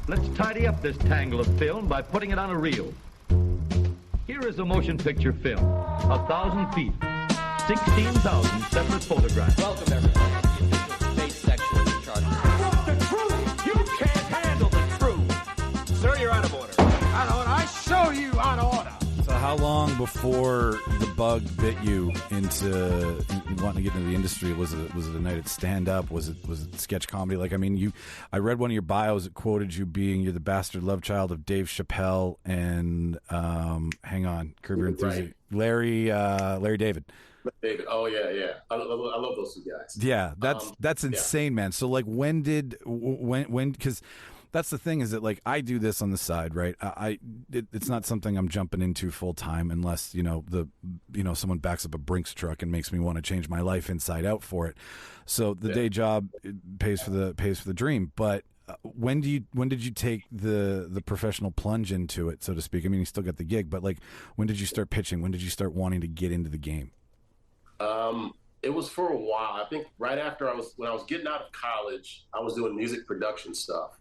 Let's tidy up this tangle of film by putting it on a reel. Here is a motion picture film, 1,000 feet, 16,000 separate photographs. Welcome, everybody, to the official debate section of the Charter. I want the truth! You can't handle the truth! Sir, you're out of order. Out of order? I show you out of order! So how long before the bug bit you into wanting to get into the industry? Was it a night at stand-up? Was it sketch comedy? Like, I mean, I read one of your bios that quoted you being you're the bastard love child of Dave Chappelle and hang on, Curb Your Enthusiasm, right. Larry David. David, oh yeah. I love those two guys. Yeah, that's insane, man. So like, when because that's the thing is that like I do this on the side, right? It's not something I'm jumping into full time unless someone backs up a Brinks truck and makes me want to change my life inside out for it. So the day job pays for the dream. But when did you take the professional plunge into it, so to speak? I mean, you still got the gig, but like, when did you start pitching? When did you start wanting to get into the game? It was for a while. I think right after when I was getting out of college, I was doing music production stuff.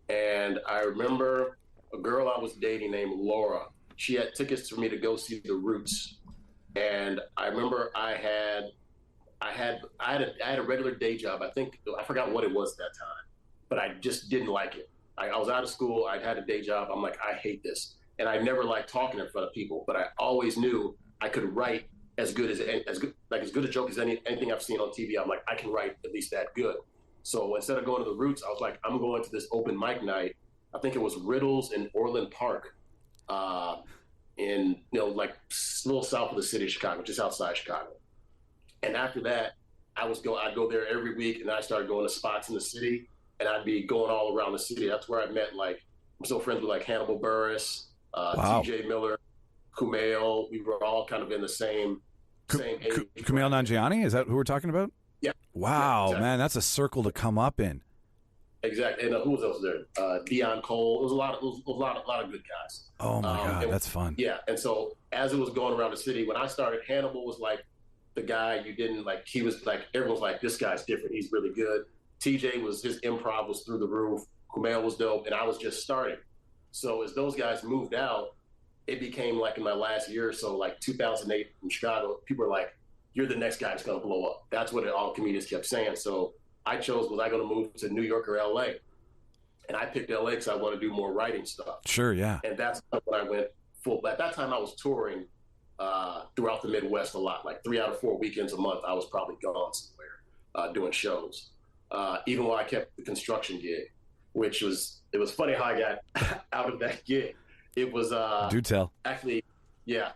And I remember a girl I was dating named Laura. She had tickets for me to go see The Roots. And I remember I had a regular day job. I forgot what it was at that time, but I just didn't like it. I was out of school. I'd had a day job. I'm like, I hate this. And I never liked talking in front of people, but I always knew I could write as good a joke as anything I've seen on TV. I'm like, I can write at least that good. So instead of going to The Roots, I was like, I'm going to this open mic night. I think it was Riddles in Orland Park, in like a little south of the city of Chicago, just outside Chicago. And after that, I'd go there every week, and I started going to spots in the city, and I'd be going all around the city. That's where I met I'm still friends with like Hannibal Buress, wow. T.J. Miller, Kumail. We were all kind of in the same age. Kumail Nanjiani, is that who we're talking about? Yeah. Wow, exactly. Man, that's a circle to come up in. Exactly. And who was else there? Dion Cole. It was a lot of good guys. Oh my God, that's fun. Yeah. And so as it was going around the city, when I started, Hannibal was like the guy you didn't like. He was like, everyone's like, this guy's different. He's really good. TJ his improv was through the roof. Kumail was dope, and I was just starting. So as those guys moved out, it became like in my last year or so, like 2008 in Chicago, people were like, you're the next guy that's going to blow up. That's what all comedians kept saying. So I chose, was I going to move to New York or LA? And I picked LA because I want to do more writing stuff. Sure, yeah. And that's when I went full. At that time, I was touring throughout the Midwest a lot. Like 3 out of 4 weekends a month, I was probably gone somewhere doing shows. Even while I kept the construction gig, it was funny how I got out of that gig. It was do tell. Actually, yeah.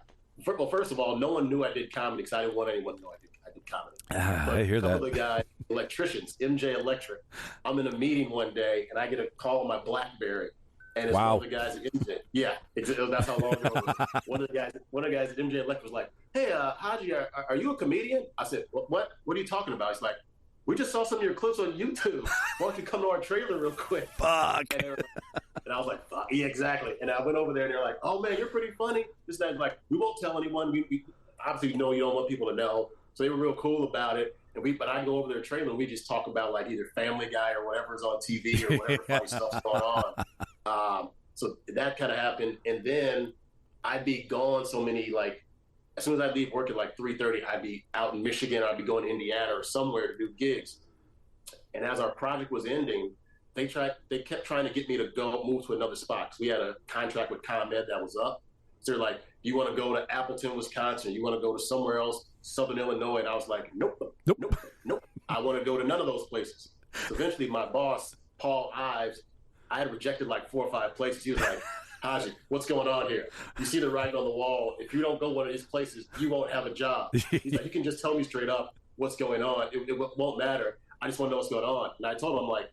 Well, first of all, no one knew I did comedy because I didn't want anyone to know I did comedy. I hear that. A couple of the guys, electricians, MJ Electric. I'm in a meeting one day, and I get a call on my BlackBerry, and it's one of the guys at MJ. Yeah, that's how long ago it was. One of the guys at MJ Electric was like, "Hey, Haji, are you a comedian?" I said, "What? What are you talking about?" He's like, "We just saw some of your clips on YouTube. Why don't you come to our trailer real quick?" Fuck. And I was like, fuck, yeah, exactly. And I went over there, and they're like, "Oh man, you're pretty funny." This guy's like, "We won't tell anyone. We obviously know you don't want people to know." So they were real cool about it. But I go over their trailer, and we just talk about like either Family Guy or whatever's on TV or whatever funny stuff's going on. So that kind of happened, and then I'd be gone so many, like, as soon as I'd leave work at like 3:30, I'd be out in Michigan, I'd be going to Indiana or somewhere to do gigs. And as our project was ending, they kept trying to get me to go move to another spot because we had a contract with ComEd that was up. So they're like, "You want to go to Appleton, Wisconsin? You want to go to somewhere else, Southern Illinois?" And I was like, nope. I want to go to none of those places. So eventually my boss, Paul Ives, I had rejected like 4 or 5 places. He was like, "Haji, what's going on here? You see the writing on the wall. If you don't go one of these places, you won't have a job." He's like, "You can just tell me straight up what's going on. It won't matter. I just want to know what's going on." And I told him, I'm like,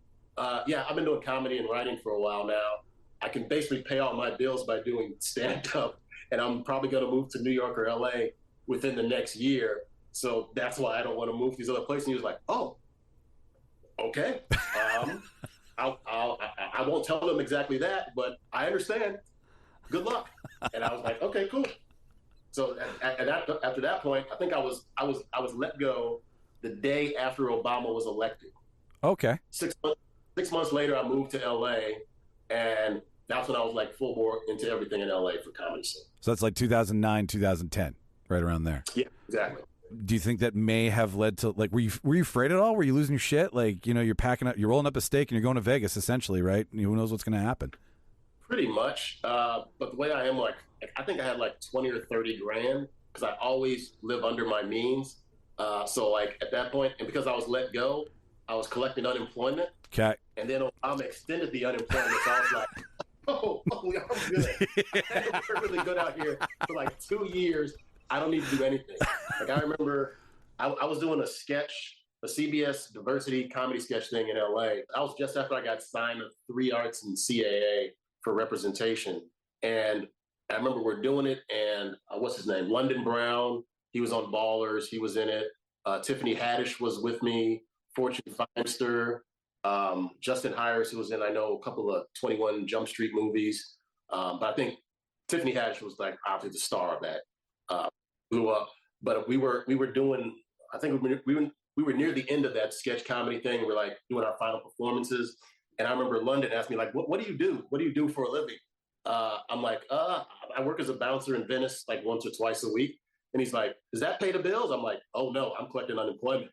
"Yeah, I've been doing comedy and writing for a while now. I can basically pay all my bills by doing stand-up, and I'm probably going to move to New York or LA within the next year. So that's why I don't want to move to these other places." And he was like, "Oh, okay. I won't tell them exactly that, but I understand. Good luck." And I was like, "Okay, cool." So after that point, I think I was let go the day after Obama was elected. Okay. 6 months later, I moved to LA, And that's when I was like full bore into everything in LA for comedy scene. So that's like 2009, 2010, right around there. Yeah, exactly. Do you think that may have led to, like, were you afraid at all? Were you losing your shit? Like, you know, you're packing up, you're rolling up a stake and you're going to Vegas essentially, right? And who knows what's going to happen? Pretty much. But the way I am, like, I think I had like 20 or 30 grand because I always live under my means. So like at that point, and because I was let go, I was collecting unemployment. Okay. And then Obama extended the unemployment. So I was like, I'm good. We're really good out here for like 2 years. I don't need to do anything. Like I remember I was doing a CBS diversity comedy sketch thing in LA. I was just after I got signed to 3 Arts and CAA for representation. And I remember we're doing it, and what's his name? London Brown. He was on Ballers. He was in it. Tiffany Haddish was with me. Fortune Feimster. Justin Hires, who was in, I know, a couple of 21 Jump Street movies. But I think Tiffany Haddish was like obviously the star of that. Blew up. But we were doing, I think we were near the end of that sketch comedy thing. We're like doing our final performances. And I remember London asked me, like, what do you do? What do you do for a living? I'm like, I work as a bouncer in Venice like once or twice a week. And he's like, does that pay the bills? I'm like, oh no, I'm collecting unemployment.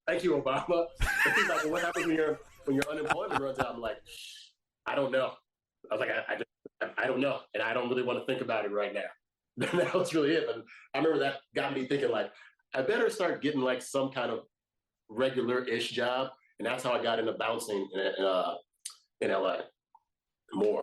Thank you, Obama. And he's like, well, what happens when your unemployment runs out? I'm like, I don't know. I was like, I don't know. And I don't really want to think about it right now. That was really it. But I remember that got me thinking, like, I better start getting like some kind of regular-ish job. And that's how I got into bouncing in LA more.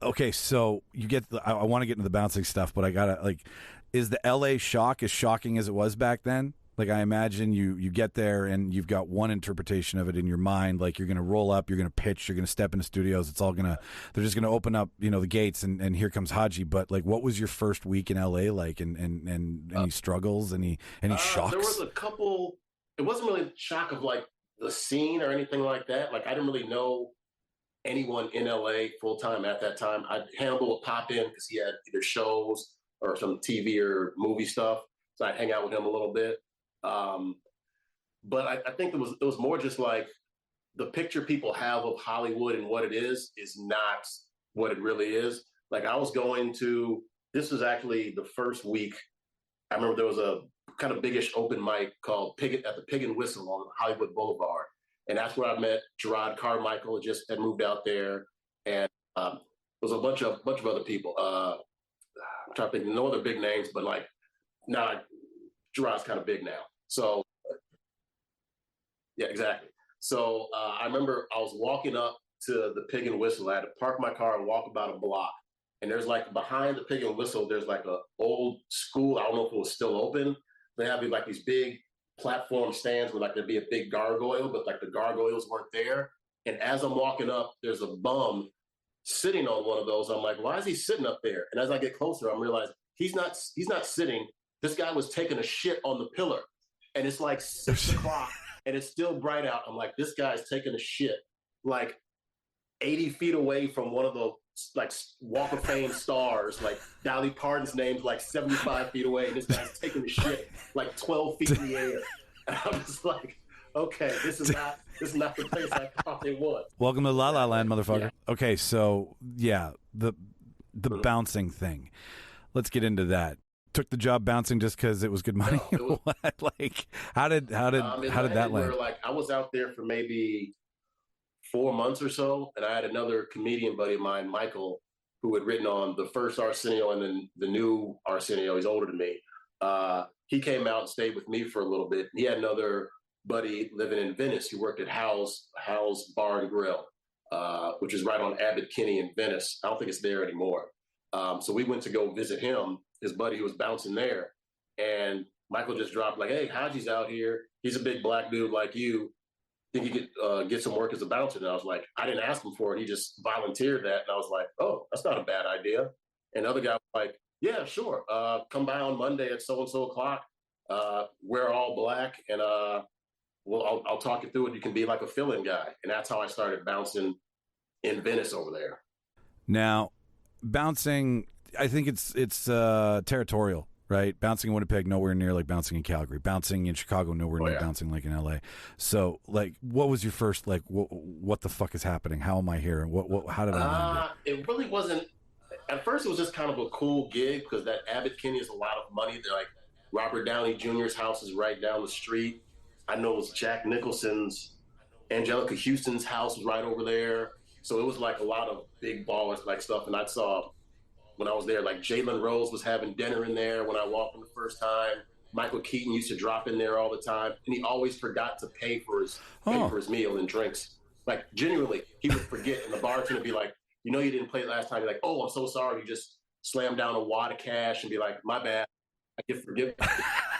Okay, so you get I want to get into the bouncing stuff, but I gotta, like, is the LA shock as shocking as it was back then? Like, I imagine you get there and you've got one interpretation of it in your mind. Like, you're going to roll up, you're going to pitch, you're going to step into studios. It's all they're just going to open up, you know, the gates and here comes Haji. But like, what was your first week in LA like? And any struggles, any shocks? There was a couple. It wasn't really a shock of like the scene or anything like that. Like, I didn't really know anyone in LA full time at that time. Hannibal would pop in because he had either shows or some TV or movie stuff. So I'd hang out with him a little bit. But I think it was more just like the picture people have of Hollywood and what it is not what it really is. Like, I was this was actually the first week. I remember there was a kind of biggish open mic called at the Pig and Whistle on Hollywood Boulevard. And that's where I met Gerard Carmichael, just had moved out there. And there was a bunch of other people. I'm trying to think, no other big names, but like, Gerard's kind of big now. So, yeah, exactly. So I remember I was walking up to the Pig and Whistle. I had to park my car and walk about a block. And there's like behind the Pig and Whistle, there's like a old school. I don't know if it was still open. They have like these big platform stands where like there'd be a big gargoyle, but like the gargoyles weren't there. And as I'm walking up, there's a bum sitting on one of those. I'm like, why is he sitting up there? And as I get closer, I'm realizing he's not sitting. This guy was taking a shit on the pillar. And it's like 6 o'clock and it's still bright out. I'm like, this guy's taking a shit like 80 feet away from one of the like Walk of Fame stars. Like Dolly Parton's name's like 75 feet away. And this guy's taking a shit like 12 feet in the air. And I'm just like, okay, this is not the place I thought it was. Welcome to La La Land, motherfucker. Yeah. Okay, so yeah, the bouncing thing. Let's get into that. Took the job bouncing just because it was good money. No, like, how did that land? Like, I was out there for maybe 4 months or so, and I had another comedian buddy of mine, Michael, who had written on the first Arsenio and then the new Arsenio. He's older than me. He came out and stayed with me for a little bit. He had another buddy living in Venice who worked at House Bar and Grill, which is right on Abbot Kinney in Venice. I don't think it's there anymore. So we went to go visit him, his buddy who was bouncing there. And Michael just dropped like, hey, Haji's out here. He's a big black dude like you. Think he could get some work as a bouncer? And I was like, I didn't ask him for it. He just volunteered that. And I was like, oh, that's not a bad idea. And the other guy was like, yeah, sure. Come by on Monday at so-and-so o'clock. Wear all black. And I'll talk you through it. You can be like a fill-in guy. And that's how I started bouncing in Venice over there. Now, bouncing, I think it's territorial. right? Bouncing in Winnipeg, nowhere near like bouncing in Calgary. Bouncing in Chicago, nowhere near bouncing like in LA. So, like, what was your first, like, what the fuck is happening? How am I here? And how did I land it? It really wasn't. At first, it was just kind of a cool gig because that Abbott Kinney is a lot of money. They're like, Robert Downey Jr.'s house is right down the street. I know it was Jack Nicholson's, Angelica Houston's house was right over there. So it was like a lot of big ballers like stuff. And I saw when I was there, like Jalen Rose was having dinner in there when I walked in the first time. Michael Keaton used to drop in there all the time, and he always forgot to pay for his meal and drinks. Like genuinely, he would forget, and the bartender would be like, "You know, you didn't play last time." You're like, "Oh, I'm so sorry." You just slam down a wad of cash and be like, "My bad, I get forgiven."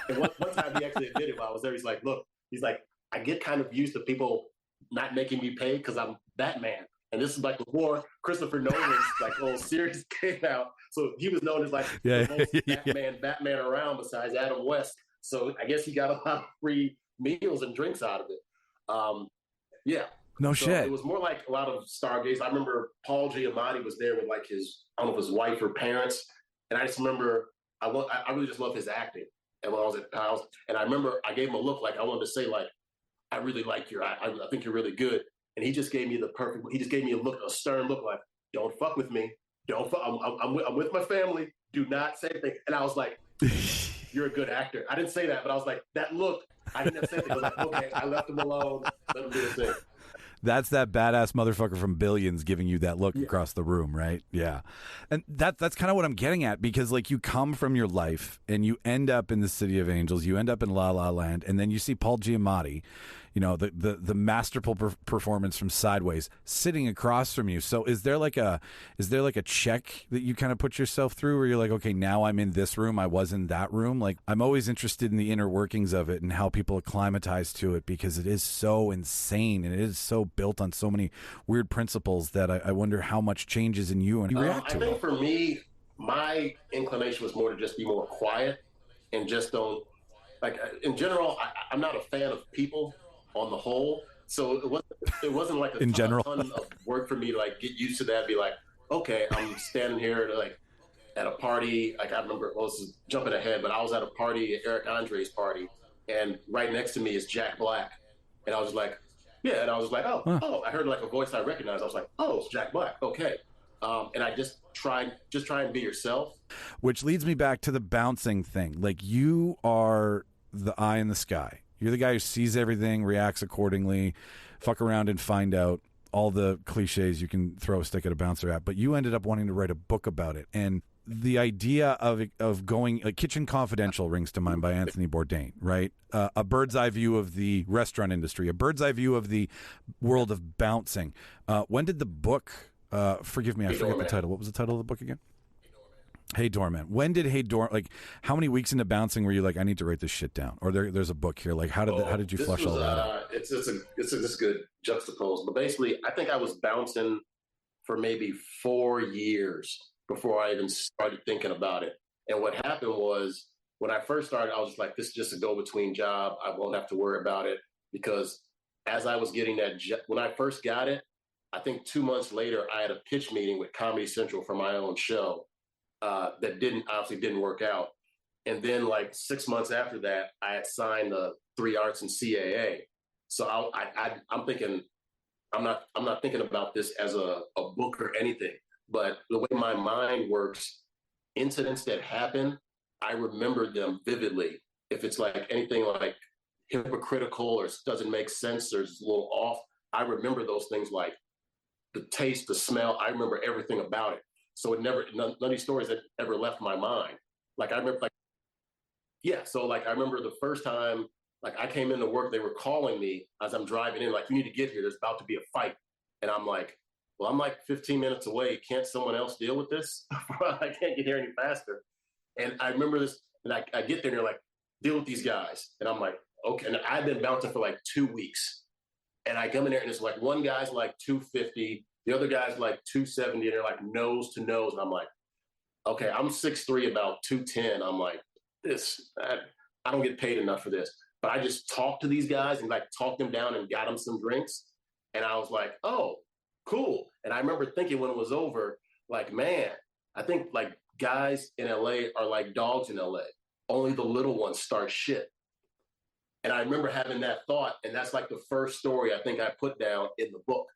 And one time he actually admitted while I was there, he's like, "Look," he's like, "I get kind of used to people not making me pay because I'm Batman." And this is like before Christopher Nolan's like old series came out. So he was known as like the most Batman around besides Adam West. So I guess he got a lot of free meals and drinks out of it. No so shit. It was more like a lot of Stargates. I remember Paul Giamatti was there with like his, I don't know if his wife or parents. And I just remember, I really just love his acting. And when I was at Pals, and I remember I gave him a look like I wanted to say like, I really like I think you're really good. And he just gave me a stern look like, don't fuck with me. I'm with my family. Do not say anything. And I was like, you're a good actor. I didn't say that, but I was like, that look, I didn't have to say anything. I was like, okay, I left him alone. Let him do his thing. That's that badass motherfucker from Billions giving you that look across the room, right? Yeah. And that's kind of what I'm getting at, because like you come from your life and you end up in the City of Angels, you end up in La La Land, and then you see Paul Giamatti, you know, the masterful performance from Sideways sitting across from you. So is there like a check that you kind of put yourself through where you're like, okay, now I'm in this room, I was in that room? Like, I'm always interested in the inner workings of it and how people acclimatize to it, because it is so insane and it is so built on so many weird principles that I wonder how much changes in you and you react to it. I think for me, my inclination was more to just be more quiet and just don't, like, in general, I'm not a fan of people on the whole. So it wasn't like a ton of work for me to like get used to that, be like, okay, I'm standing here at a party. Like I remember, well, this is jumping ahead, but I was at a party, Eric Andre's party, and right next to me is Jack Black. And I was like, yeah, and I was like, oh, I heard like a voice I recognized. I was like, oh, it's Jack Black. Okay. And I just try and be yourself. Which leads me back to the bouncing thing. Like, you are the eye in the sky. You're the guy who sees everything, reacts accordingly, fuck around and find out all the cliches you can throw a stick at a bouncer at. But you ended up wanting to write a book about it. And the idea of going, like, Kitchen Confidential rings to mind by Anthony Bourdain, right? A bird's eye view of the restaurant industry, a bird's eye view of the world of bouncing. When did the book, forgive me, I forget the title. What was the title of the book again? Hey Doorman. When did Hey Doorman, like, how many weeks into bouncing were you like, I need to write this shit down? Or there's a book here. Like, how did you flush all that out? It's a good juxtapose. But basically, I think I was bouncing for maybe 4 years before I even started thinking about it. And what happened was, when I first started, I was just like, this is just a go-between job. I won't have to worry about it. Because as I was getting that, when I first got it, I think 2 months later, I had a pitch meeting with Comedy Central for my own show. That obviously didn't work out. And then like 6 months after that, I had signed the 3 Arts and CAA. So I'm thinking, I'm not thinking about this as a book or anything, but the way my mind works, incidents that happen, I remember them vividly. If it's like anything like hypocritical or doesn't make sense or is a little off, I remember those things, like the taste, the smell. I remember everything about it. So none of these stories that ever left my mind. Like I remember, I remember the first time, like I came into work, they were calling me as I'm driving in, like, you need to get here. There's about to be a fight. And I'm like, well, I'm like 15 minutes away. Can't someone else deal with this? I can't get here any faster. And I remember this, and I get there and they're like, deal with these guys. And I'm like, okay. And I've been bouncing for like 2 weeks. And I come in there and it's like, one guy's like 250. The other guy's like 270, and they're like nose to nose. And I'm like, okay, I'm 6'3", about 210. I'm like, I don't get paid enough for this. But I just talked to these guys and like talked them down and got them some drinks. And I was like, oh, cool. And I remember thinking when it was over, like, man, I think like guys in LA are like dogs in LA. only the little ones start shit. And I remember having that thought, and that's like the first story I think I put down in the book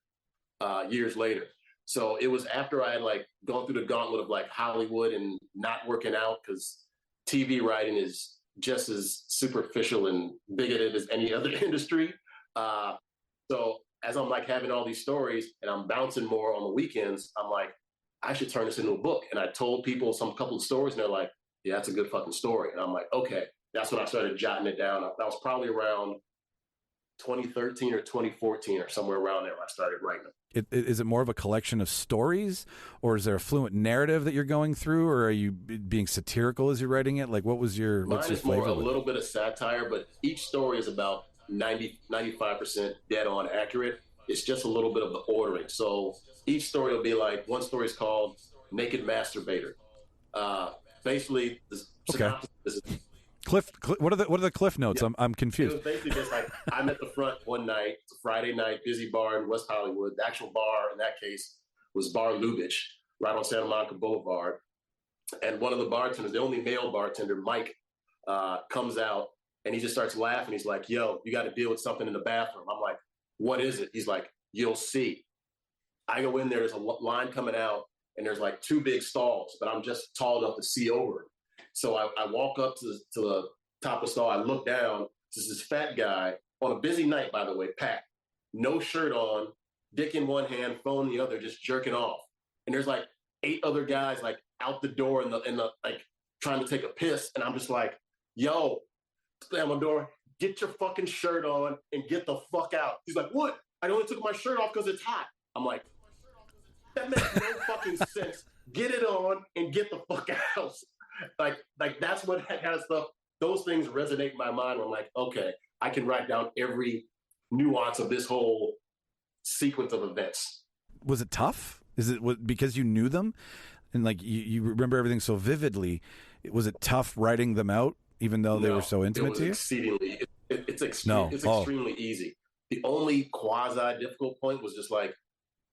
years later. So it was after I had like gone through the gauntlet of like Hollywood and not working out, because TV writing is just as superficial and bigoted as any other industry. So as I'm like having all these stories and I'm bouncing more on the weekends, I'm like, I should turn this into a book. And I told people some couple of stories, and they're like, yeah, that's a good fucking story. And I'm like, okay. That's when I started jotting it down. That was probably around 2013 or 2014 or somewhere around there when I started writing them. Is it more of a collection of stories, or is there a fluent narrative that you're going through, or are you being satirical as you're writing it? Like, what's your is flavor? More a little bit of satire, but each story is about 95% dead on accurate. It's just a little bit of the ordering. So each story will be like, one story is called Naked Masturbator. Basically, the synopsis is what are the cliff notes? Yeah. I'm confused. It was basically just like, I'm at the front one night. It's a Friday night, busy bar in West Hollywood. The actual bar in that case was Bar Lubitsch, right on Santa Monica Boulevard. And one of the bartenders, the only male bartender, Mike, comes out and he just starts laughing. He's like, yo, you got to deal with something in the bathroom. I'm like, what is it? He's like, you'll see. I go in there, there's a line coming out, and there's like two big stalls, but I'm just tall enough to see over it. So I walk up to the top of the stall. I look down. There's this fat guy on a busy night, by the way, packed, no shirt on, dick in one hand, phone in the other, just jerking off. And there's like 8 other guys like out the door in the like trying to take a piss. And I'm just like, yo, slam my door, get your fucking shirt on and get the fuck out. He's like, what? I only took my shirt off because it's hot. I'm like, that makes no fucking sense. Get it on and get the fuck out. Like that's what that kind of stuff, those things resonate in my mind. I'm like, okay, I can write down every nuance of this whole sequence of events. Was it tough? Is it because you knew them and like you remember everything so vividly? Was it tough writing them out, even though they were so intimate to you? Exceedingly. It's extremely easy. The only quasi-difficult point was just like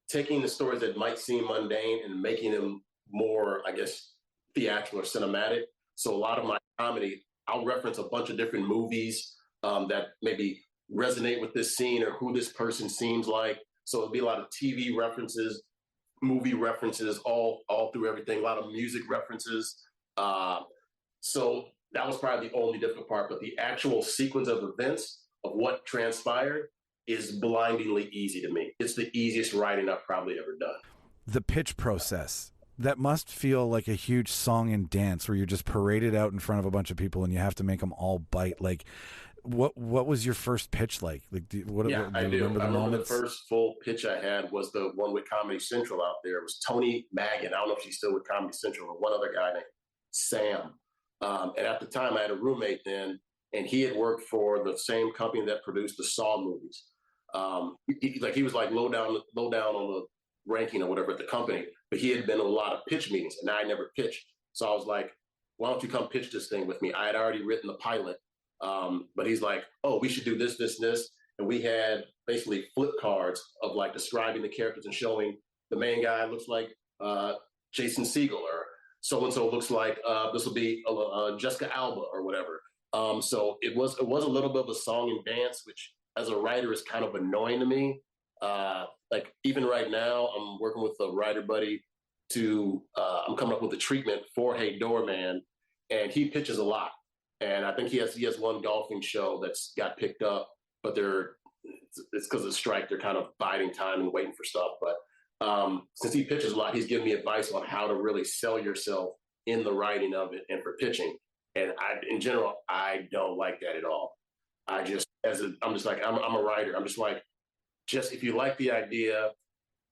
taking the stories that might seem mundane and making them more, I guess, theatrical or cinematic. So a lot of my comedy, I'll reference a bunch of different movies that maybe resonate with this scene or who this person seems like. So it'll be a lot of TV references, movie references, all through everything, a lot of music references. So that was probably the only difficult part, but the actual sequence of events of what transpired is blindingly easy to me. It's the easiest writing I've probably ever done. The pitch process, that must feel like a huge song and dance where you're just paraded out in front of a bunch of people and you have to make them all bite. Like, what was your first pitch like? Like, do you remember the moments? The first full pitch I had was the one with Comedy Central out there. It was Tony Maggin. I don't know if she's still with Comedy Central, or one other guy named Sam. And at the time, I had a roommate then, and he had worked for the same company that produced the Saw movies. He was like low down on the ranking or whatever at the company, but he had been in a lot of pitch meetings, and I never pitched. So I was like, why don't you come pitch this thing with me? I had already written the pilot, but he's like, oh, we should do this, this, this. And we had basically flip cards of like describing the characters and showing the main guy looks like Jason Segel, or so-and-so looks like this will be Jessica Alba or whatever. So it was a little bit of a song and dance, which as a writer is kind of annoying to me. Like even right now, I'm working with a writer buddy I'm coming up with a treatment for Hey Doorman, and he pitches a lot. And I think he has one golfing show that's got picked up, but it's because of the strike. They're kind of biding time and waiting for stuff. But since he pitches a lot, he's giving me advice on how to really sell yourself in the writing of it and for pitching. And in general, I don't like that at all. I'm just like, I'm a writer. I'm just like, if you like the idea,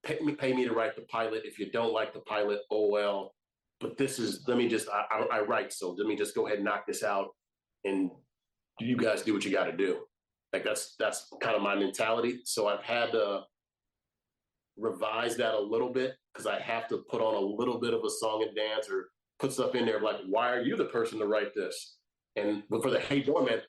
pay me to write the pilot. If you don't like the pilot, oh well. But I write, so let me just go ahead and knock this out, and you guys do what you got to do. Like that's kind of my mentality. So I've had to revise that a little bit because I have to put on a little bit of a song and dance or put stuff in there like, why are you the person to write this? But for the Hey Doorman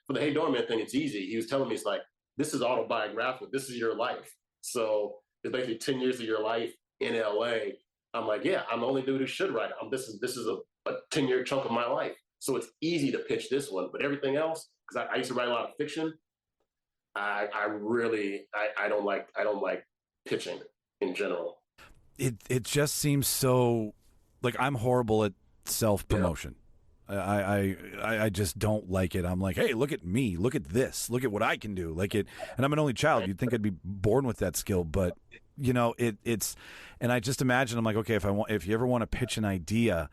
thing, it's easy. He was telling me, it's like, this is autobiographical. This is your life. So it's basically 10 years of your life in LA. I'm like, yeah, I'm the only dude who should write it. This is a 10-year chunk of my life. So it's easy to pitch this one, but everything else, because I used to write a lot of fiction. I don't like pitching in general. It just seems so like I'm horrible at self promotion. I just don't like it. I'm like, hey, look at me, look at this, look at what I can do. Like it, and I'm an only child. You'd think I'd be born with that skill, but you know, it's, and I just imagine I'm like, okay, if you ever want to pitch an idea,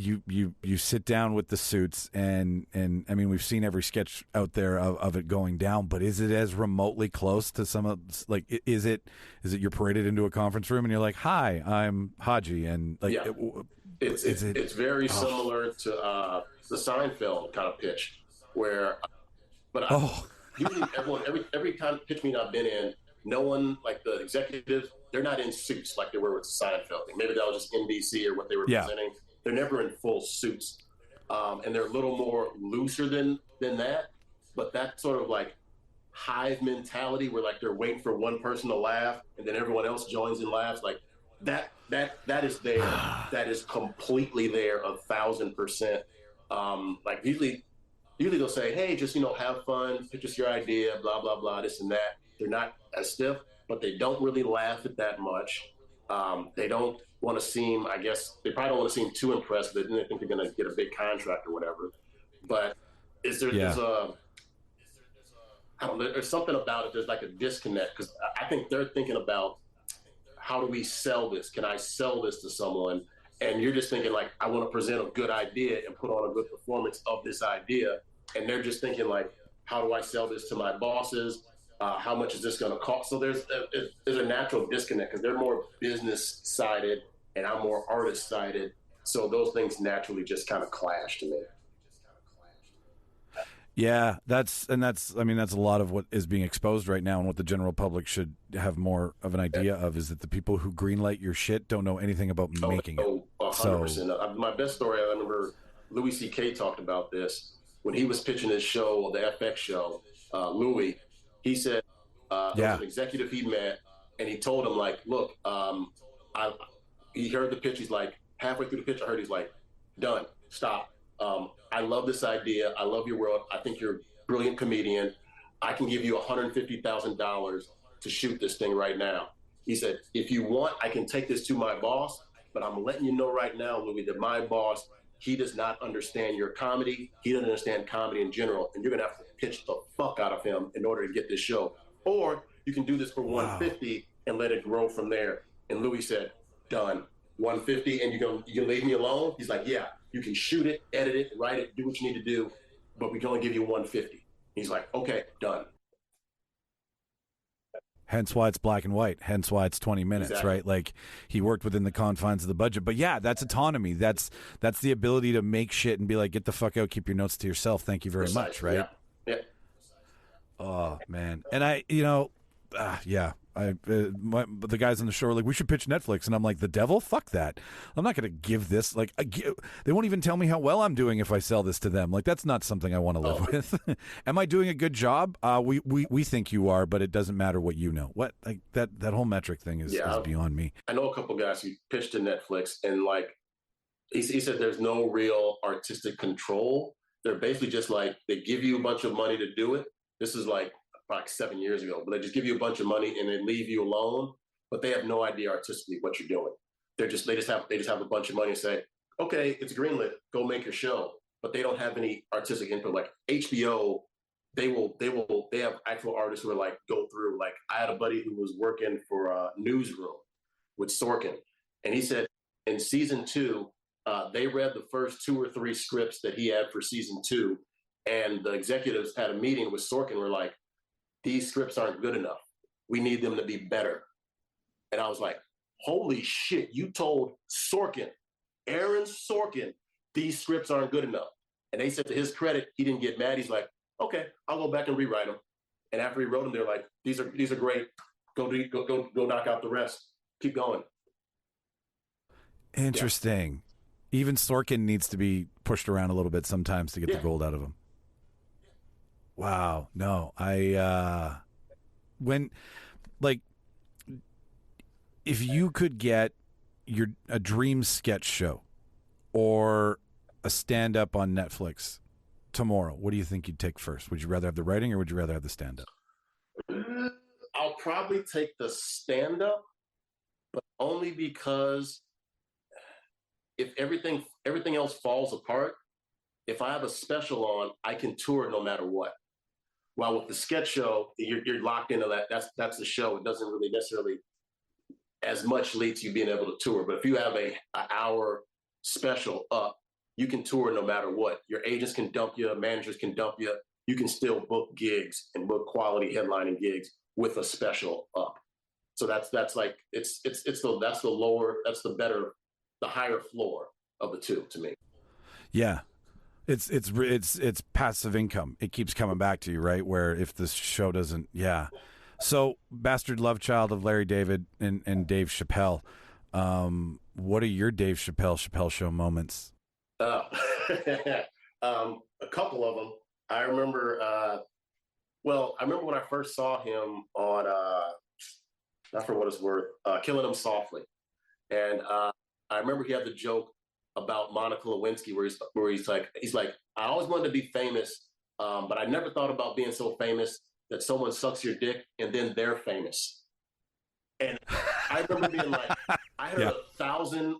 you sit down with the suits and I mean, we've seen every sketch out there of it going down, but is it as remotely close to some of, like, is it you're paraded into a conference room and you're like, hi, I'm Haji, and like, it's very similar to the Seinfeld kind of pitch where, usually every kind of pitch meeting I've been in, no one, like the executives, they're not in suits like they were with the Seinfeld thing. Maybe that was just NBC or what they were presenting. They're never in full suits, and they're a little more looser than that. But that sort of like hive mentality, where like they're waiting for one person to laugh, and then everyone else joins and laughs, like that is there. That is completely there, 1,000%. Like usually they'll say, hey, just have fun, pitch us your idea, blah blah blah, this and that. They're not as stiff, but they don't really laugh at that much. They don't want to seem, I guess, they probably don't want to seem too impressed. They think they're going to get a big contract or whatever. But there's something about it. There's like a disconnect, because I think they're thinking about, how do we sell this? Can I sell this to someone? And you're just thinking like, I want to present a good idea and put on a good performance of this idea. And they're just thinking like, how do I sell this to my bosses? How much is this going to cost? So there's a natural disconnect, because they're more business sided and I'm more artist sided. So those things naturally just kind of clash to me. Yeah, that's a lot of what is being exposed right now, and what the general public should have more of an idea of is that the people who greenlight your shit don't know anything about making it. 100%. My best story, I remember Louis C.K. talked about this when he was pitching his show, the FX show. Louis, he said there was an executive he met, and he told him like, look, he heard the pitch. He's like, halfway through the pitch, I heard he's like, done, stop. I love this idea. I love your world. I think you're a brilliant comedian. I can give you $150,000 to shoot this thing right now. He said, if you want, I can take this to my boss, but I'm letting you know right now, Louis, that my boss, he does not understand your comedy. He doesn't understand comedy in general. And you're going to have to pitch the fuck out of him in order to get this show. Or you can do this for $150 and let it grow from there. And Louis said, done. $150, and you can leave me alone? He's like, yeah, you can shoot it, edit it, write it, do what you need to do, but we can only give you $150. He's like, okay, done. Hence why it's black and white. Hence why it's 20 minutes, exactly. Right? Like, he worked within the confines of the budget. But yeah, that's autonomy. That's the ability to make shit and be like, get the fuck out, keep your notes to yourself. Thank you very much, right? Yeah. Oh, man. And the guys on the show are like, we should pitch Netflix, and I'm like, the devil? Fuck that. I'm not going to give this. Like, they won't even tell me how well I'm doing if I sell this to them. Like, that's not something I want to live with. Am I doing a good job? We think you are, but it doesn't matter what you know. What, like, that whole metric thing is beyond me. I know a couple guys who pitched to Netflix, and like he said, there's no real artistic control. They're basically just like, they give you a bunch of money to do it. This is like 7 years ago, but they just give you a bunch of money and they leave you alone, but they have no idea artistically what you're doing. They just have a bunch of money and say, okay, it's greenlit, go make your show. But they don't have any artistic input. Like HBO, they have actual artists who are like, go through. Like, I had a buddy who was working for a Newsroom with Sorkin, and he said in season 2, they read the first 2 or 3 scripts that he had for season 2, and the executives had a meeting with Sorkin. Were like, these scripts aren't good enough. We need them to be better. And I was like, holy shit, you told Aaron Sorkin, these scripts aren't good enough. And they said, to his credit, he didn't get mad. He's like, okay, I'll go back and rewrite them. And after he wrote them, they're like, these are great. Go knock out the rest. Keep going. Interesting. Yeah. Even Sorkin needs to be pushed around a little bit sometimes to get the gold out of him. Wow. No, if you could get a dream sketch show or a stand-up on Netflix tomorrow, what do you think you'd take first? Would you rather have the writing or would you rather have the stand-up? I'll probably take the stand-up, but only because if everything else falls apart, if I have a special on, I can tour no matter what. While with the sketch show, you're locked into that. That's the show. It doesn't really necessarily as much lead to you being able to tour. But if you have an hour special up, you can tour no matter what. Your agents can dump you, managers can dump you. You can still book gigs and book quality headlining gigs with a special up. So that's like that's the higher floor of the two to me. Yeah. It's passive income. It keeps coming back to you, right? Where if this show doesn't, yeah. So, Bastard Love Child of Larry David and Dave Chappelle. What are your Dave Chappelle Show moments? A couple of them. I remember. Well, I remember when I first saw him on, not for what it's worth, Killing Him Softly, and I remember he had the joke about Monica Lewinsky, where he's like, I always wanted to be famous, but I never thought about being so famous that someone sucks your dick and then they're famous. And I remember being like, I heard 1,000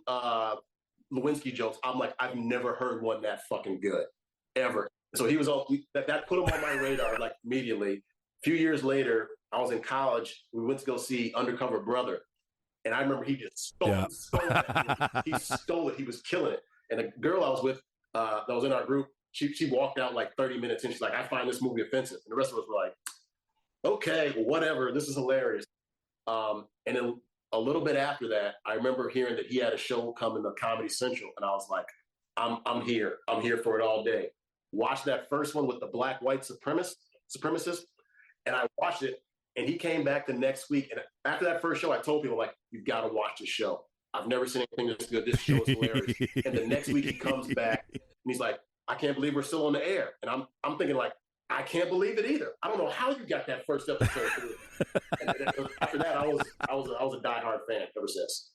Lewinsky jokes. I'm like, I've never heard one that fucking good, ever. So he was that put him on my radar like immediately. A few years later, I was in college. We went to go see Undercover Brother. And I remember he just stole it. He stole it. He was killing it. And the girl I was with that was in our group, she walked out like 30 minutes in. She's like, I find this movie offensive. And the rest of us were like, okay, well, whatever. This is hilarious. And then a little bit after that, I remember hearing that he had a show coming to Comedy Central. And I was like, I'm here. I'm here for it all day. Watched that first one with the black-white supremacists. And I watched it. And he came back the next week. And after that first show, I told people, like, you've got to watch the show. I've never seen anything this good. This show is hilarious. And the next week he comes back and he's like, I can't believe we're still on the air. And I'm thinking, like, I can't believe it either. I don't know how you got that first episode through. And after that, I was a diehard fan ever since.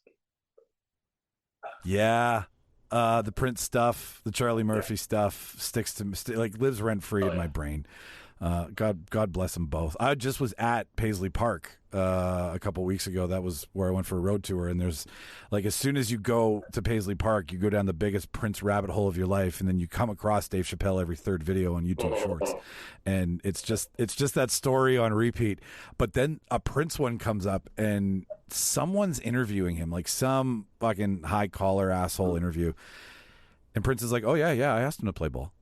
Yeah. The Prince stuff, the Charlie Murphy stuff sticks to like lives rent free in my brain. God bless them both. I just was at Paisley Park a couple weeks ago. That was where I went for a road tour. And there's like, as soon as you go to Paisley Park, you go down the biggest Prince rabbit hole of your life, and then you come across Dave Chappelle every third video on YouTube Shorts, and it's just that story on repeat. But then a Prince one comes up, and someone's interviewing him, like some fucking high collar asshole interview, and Prince is like, "Oh yeah, I asked him to play ball.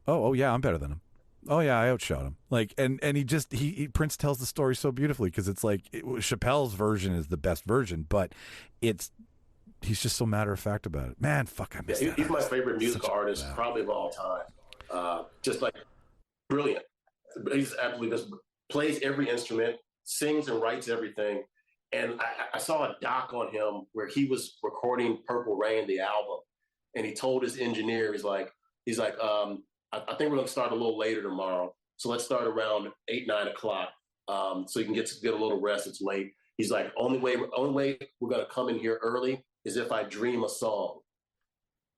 Oh yeah, I'm better than him. Oh yeah, I outshot him." Like, and he Prince tells the story so beautifully, because it's like Chappelle's version is the best version, but he's just so matter of fact about it. Man, fuck, I miss that. He's my favorite musical artist, probably of all time. Just like brilliant. He's absolutely just plays every instrument, sings and writes everything. And I saw a doc on him where he was recording Purple Rain, the album, and he told his engineer, he's like, I think we're going to start a little later tomorrow. So let's start around 8, 9 o'clock. So you can get a little rest. It's late. He's like, only way we're going to come in here early is if I dream a song.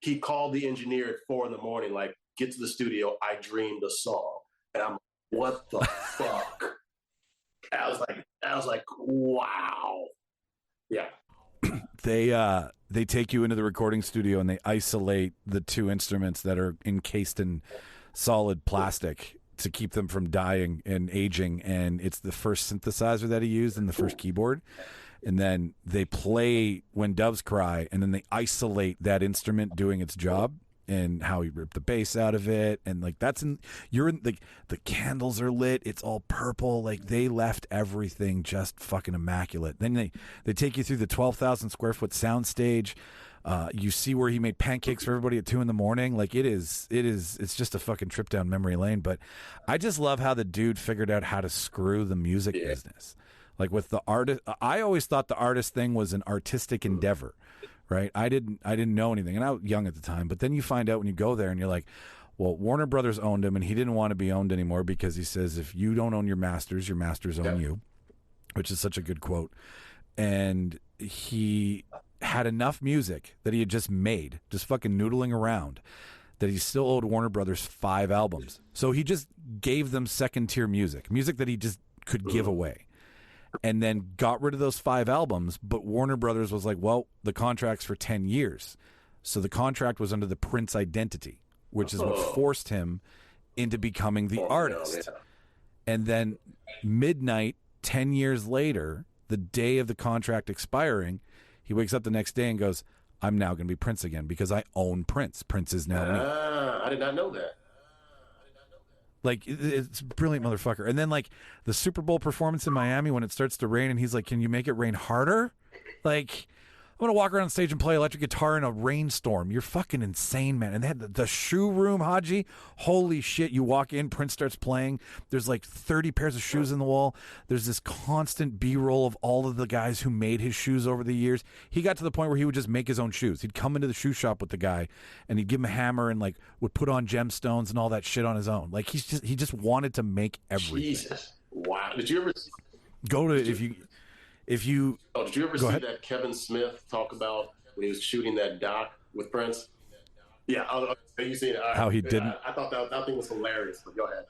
He called the engineer at 4 a.m, like, get to the studio. I dreamed a song. And I'm like, what the fuck? I was like, wow. Yeah. They take you into the recording studio and they isolate the two instruments that are encased in solid plastic to keep them from dying and aging. And it's the first synthesizer that he used and the first keyboard. And then they play When Doves Cry, and then they isolate that instrument doing its job and how he ripped the bass out of it. And like, the candles are lit. It's all purple. Like, they left everything just fucking immaculate. Then they take you through the 12,000 square foot sound stage. You see where he made pancakes for everybody at 2 a.m. Like, it's just a fucking trip down memory lane. But I just love how the dude figured out how to screw the music business. Like, with the artist, I always thought the artist thing was an artistic endeavor. Right. I didn't know anything, and I was young at the time. But then you find out when you go there and you're like, well, Warner Brothers owned him, and he didn't want to be owned anymore because he says, if you don't own your masters own you, which is such a good quote. And he had enough music that he had just made, just fucking noodling around, that he still owed Warner Brothers 5 albums. So he just gave them second-tier music that he just could give away, and then got rid of those 5 albums. But Warner Brothers was like, well, the contract's for 10 years. So the contract was under the Prince identity, which is what forced him into becoming the artist. And then midnight, 10 years later, the day of the contract expiring, he wakes up the next day and goes, I'm now going to be Prince again because I own Prince. Prince is now me. I did not know that. Like, it's a brilliant motherfucker. And then, like, the Super Bowl performance in Miami when it starts to rain and he's like, can you make it rain harder? Like, I'm going to walk around stage and play electric guitar in a rainstorm. You're fucking insane, man. And they had the shoe room, Haji. Holy shit. You walk in, Prince starts playing. There's like 30 pairs of shoes in the wall. There's this constant B-roll of all of the guys who made his shoes over the years. He got to the point where he would just make his own shoes. He'd come into the shoe shop with the guy and he'd give him a hammer and like would put on gemstones and all that shit on his own. Like he just wanted to make everything. Jesus. Wow. Did you ever go to if you did you ever see that Kevin Smith talk about when he was shooting that doc with Prince? Yeah, you seen it? How he didn't? I thought that thing was hilarious. But go ahead.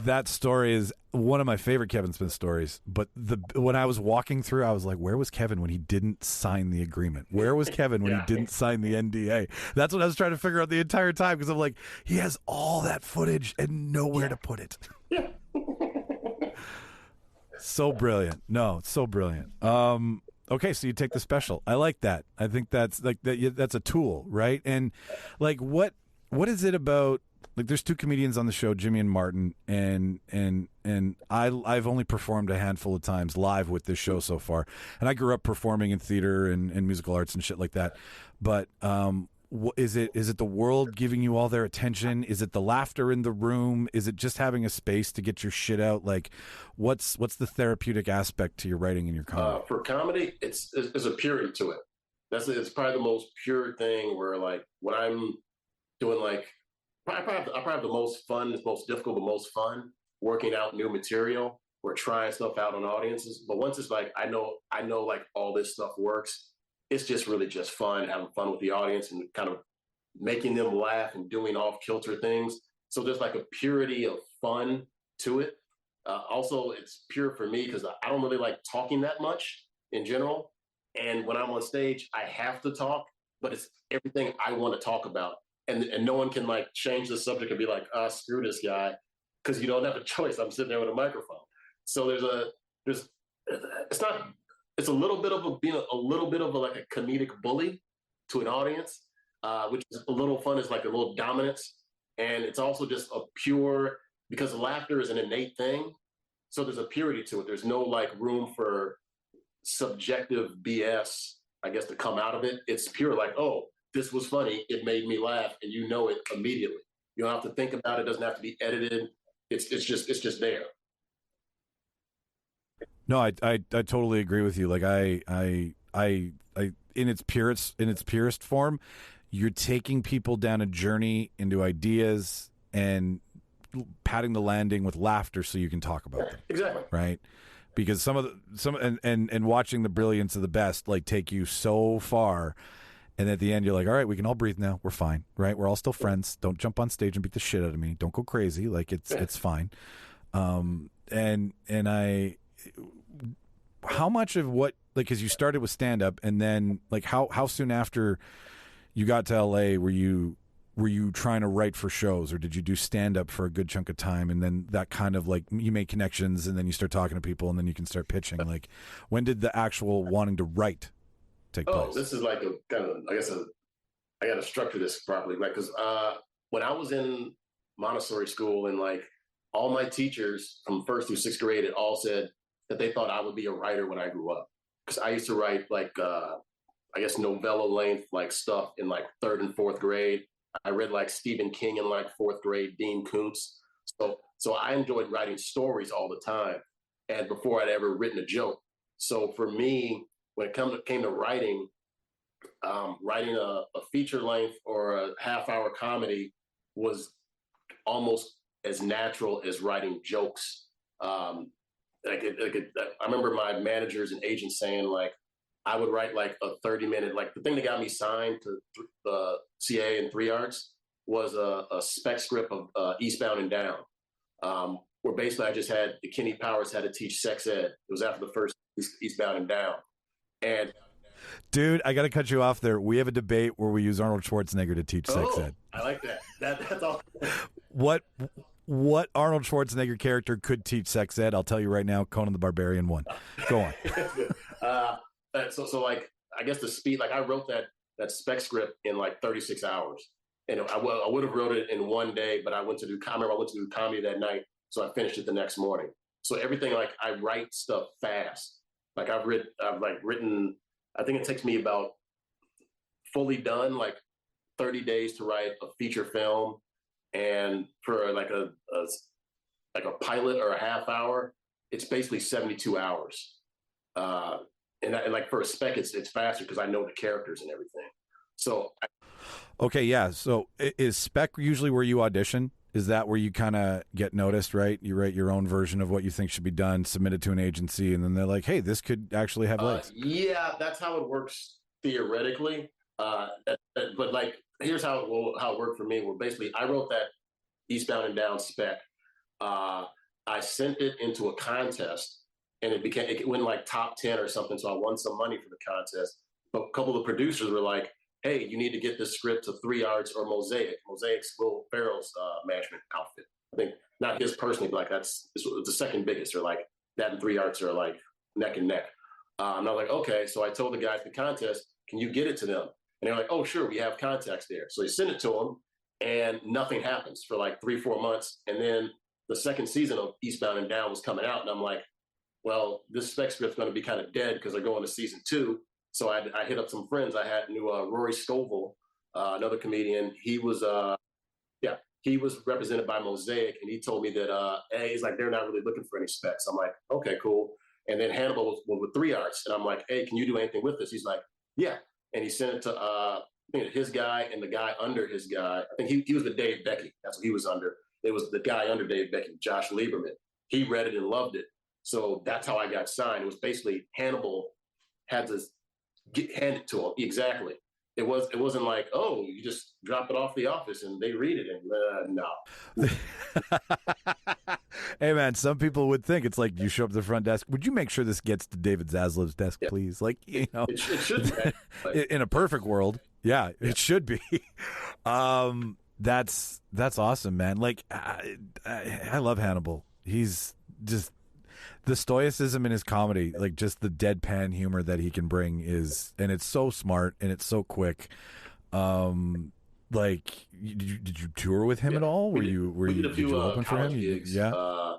That story is one of my favorite Kevin Smith stories. But when I was walking through, I was like, "Where was Kevin when he didn't sign the agreement? Where was Kevin when he didn't sign the NDA?" That's what I was trying to figure out the entire time because I'm like, he has all that footage and nowhere to put it. Yeah. So brilliant. No, it's so brilliant. Okay, so you take the special. I like that. I think that's like that's a tool, right? And like what is it about, like there's 2 comedians on the show, Jimmy and Martin, and I've only performed a handful of times live with this show so far. And I grew up performing in theater and musical arts and shit like that. But is it the world giving you all their attention? Is it the laughter in the room? Is it just having a space to get your shit out? Like, what's the therapeutic aspect to your writing and your comedy? For comedy, it's a purity to it. It's probably the most pure thing. Where like when I'm doing like, I probably have the most fun, it's most difficult, but most fun working out new material or trying stuff out on audiences. But once it's like I know like all this stuff works. It's just really just fun, having fun with the audience and kind of making them laugh and doing off-kilter things. So there's like a purity of fun to it. Also, it's pure for me because I don't really like talking that much in general. And when I'm on stage, I have to talk, but it's everything I want to talk about. And no one can like change the subject and be like, screw this guy, because you don't have a choice. I'm sitting there with a microphone. So it's a little bit of being a little bit of like a comedic bully to an audience, which is a little fun. It's like a little dominance. And it's also just a pure, because laughter is an innate thing. So there's a purity to it. There's no like room for subjective BS, I guess, to come out of it. It's pure like, oh, this was funny. It made me laugh. And you know it immediately. You don't have to think about it. It doesn't have to be edited. It's just there. No, I totally agree with you. Like I in its purest form, you're taking people down a journey into ideas and patting the landing with laughter so you can talk about them. Exactly. Right? Because and watching the brilliance of the best like take you so far, and at the end you're like, all right, we can all breathe now. We're fine, right? We're all still friends. Don't jump on stage and beat the shit out of me. Don't go crazy. Like it's fine. How much of what, like, because you started with stand up, and then like how soon after you got to LA were you trying to write for shows, or did you do stand up for a good chunk of time, and then that kind of like you make connections and then you start talking to people and then you can start pitching? Like, when did the actual wanting to write take place? This is like a kind of, I guess I got to structure this properly, like, because when I was in Montessori school, and like all my teachers from 1st through 6th grade had all said that they thought I would be a writer when I grew up, because I used to write like I guess novella length like stuff in like 3rd and 4th grade. I read like Stephen King in like 4th grade, Dean Koontz. So I enjoyed writing stories all the time, and before I'd ever written a joke. So for me, when it came to writing, writing a feature length or a half-hour comedy was almost as natural as writing jokes. I remember my managers and agents saying like, I would write like a 30-minute, like the thing that got me signed to the CA in 3 Arts was a spec script of Eastbound and Down, where basically I just had Kenny Powers had to teach sex ed. It was after the first Eastbound and Down. And dude, I got to cut you off there. We have a debate where we use Arnold Schwarzenegger to teach sex ed. I like that. That's all. What Arnold Schwarzenegger character could teach sex ed? I'll tell you right now, Conan the Barbarian one. Go on. So like, I guess the speed, like I wrote that spec script in like 36 hours. And I would have wrote it in one day, but I went to do comedy that night. So I finished it the next morning. So everything, like I write stuff fast. Like I've written, I think it takes me about fully done, like 30 days to write a feature film. And for like a pilot or a half hour, it's basically 72 hours. And like for a spec, it's faster because I know the characters and everything. So. Okay, yeah. So is spec usually where you audition? Is that where you kind of get noticed, right? You write your own version of what you think should be done, submit it to an agency, and then they're like, hey, this could actually have legs. Yeah, that's how it works theoretically. But like, here's how it worked for me. Where basically I wrote that Eastbound and Down spec. I sent it into a contest, and it went like top 10 or something. So I won some money for the contest. But a couple of producers were like, hey, you need to get this script to 3 Arts or Mosaic. Mosaic's Will Ferrell's management outfit. I think not his personally, but like it's the second biggest. Or like that and 3 Arts are like neck and neck. And I was like, okay. So I told the guys at the contest, can you get it to them? And they're like, oh, sure, we have contacts there. So they sent it to them, and nothing happens for like 3-4 months. And then the second season of Eastbound and Down was coming out, and I'm like, well, this spec script's going to be kind of dead because they're going to season 2. So I hit up some friends. I knew Rory Scovel, another comedian. He was represented by Mosaic, and he told me that he's like, they're not really looking for any specs. I'm like, okay, cool. And then Hannibal was with 3 Arts, and I'm like, hey, can you do anything with this? He's like, yeah. And he sent it to I think his guy and the guy under his guy. I think he was the Dave Becky. That's what he was under. It was the guy under Dave Becky, Josh Lieberman. He read it and loved it. So that's how I got signed. It was basically Hannibal had to hand it to him. Exactly. It wasn't like, oh, you just drop it off the office and they read it, and no. Hey man, some people would think it's like you show up at the front desk. Would you make sure this gets to David Zaslav's desk, please? Like, you know, it should be. In a perfect world, yeah, it should be. That's awesome, man. Like, I love Hannibal. He's just the stoicism in his comedy, like just the deadpan humor that he can bring and it's so smart and it's so quick. Like, did you tour with him at all? We did a few open for him? Gigs, yeah. I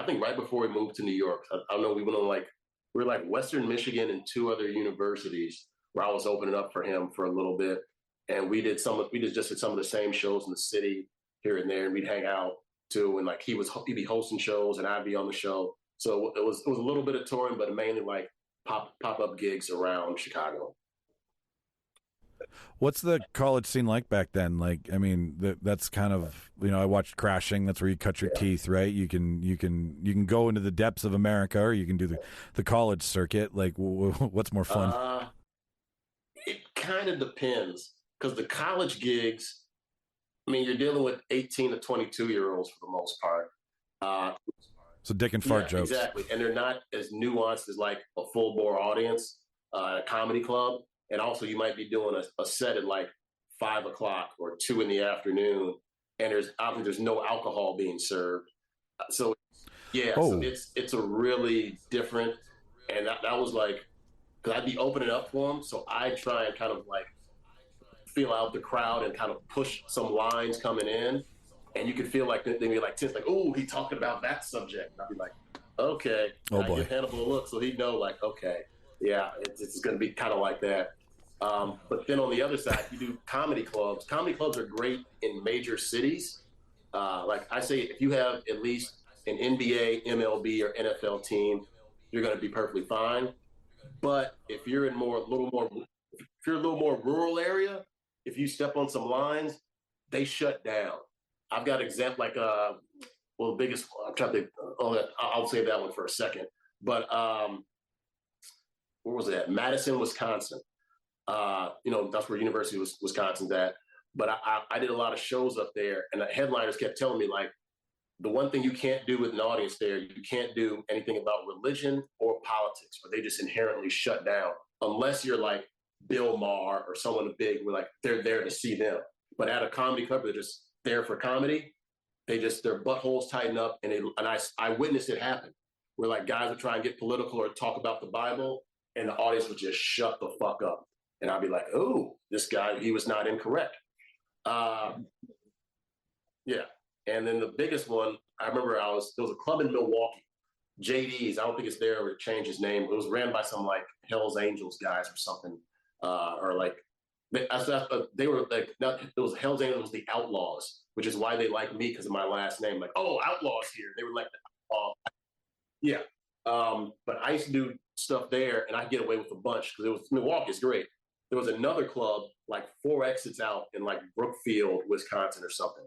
think right before we moved to New York. I don't know. We were like Western Michigan and 2 other universities where I was opening up for him for a little bit, and we did some of the same shows in the city here and there, and we'd hang out too. And like he'd be hosting shows, and I'd be on the show. So it was a little bit of touring, but mainly like pop up gigs around Chicago. What's the college scene like back then? Like, I mean, that's kind of, you know, I watched Crashing. That's where you cut your teeth, right? You can go into the depths of America, or you can do the college circuit. Like, what's more fun? It kind of depends, because the college gigs, I mean, you're dealing with 18 to 22-year-olds for the most part. So dick and fart jokes. Exactly. And they're not as nuanced as like a full bore audience at a comedy club. And also you might be doing a set at like 5 o'clock or 2 in the afternoon. And there's no alcohol being served. So it's a really different, and that was like, because I'd be opening up for them. So I try and kind of like feel out the crowd and kind of push some lines coming in. And you could feel like they'd be like tense, like, oh, he talking about that subject. And I'd be like, okay. Oh, I boy. give Hannibal a look so he'd know, like, okay, yeah, it's going to be kind of like that. But then on the other side, you do comedy clubs. Comedy clubs are great in major cities. Like I say, if you have at least an NBA, MLB, or NFL team, you're going to be perfectly fine. But if you're in a little more rural area, if you step on some lines, they shut down. I've got example like the biggest. I'm trying to. I'll save that one for a second. But where was it at? Madison, Wisconsin. That's where University of Wisconsin's at. But I did a lot of shows up there, and the headliners kept telling me, like, the one thing you can't do with an audience there, you can't do anything about religion or politics, or they just inherently shut down unless you're like Bill Maher or someone big. We're like, they're there to see them. But at a comedy club, they're just there for comedy. Their buttholes tighten up, and I witnessed it happen. Where like guys would try and get political or talk about the Bible, and the audience would just shut the fuck up. And I'd be like, oh, this guy, he was not incorrect. Yeah. And then the biggest one, I remember there was a club in Milwaukee, JD's. I don't think it's there or it changed his name. It was ran by some like Hell's Angels guys or something. Or like, they were like, it was Hell's Angels, the Outlaws, which is why they like me because of my last name. Like, oh, Outlaws here. They were like, yeah. But I used to do stuff there and I get away with a bunch because it was Milwaukee's great. There was another club like 4 exits out in like Brookfield, Wisconsin or something.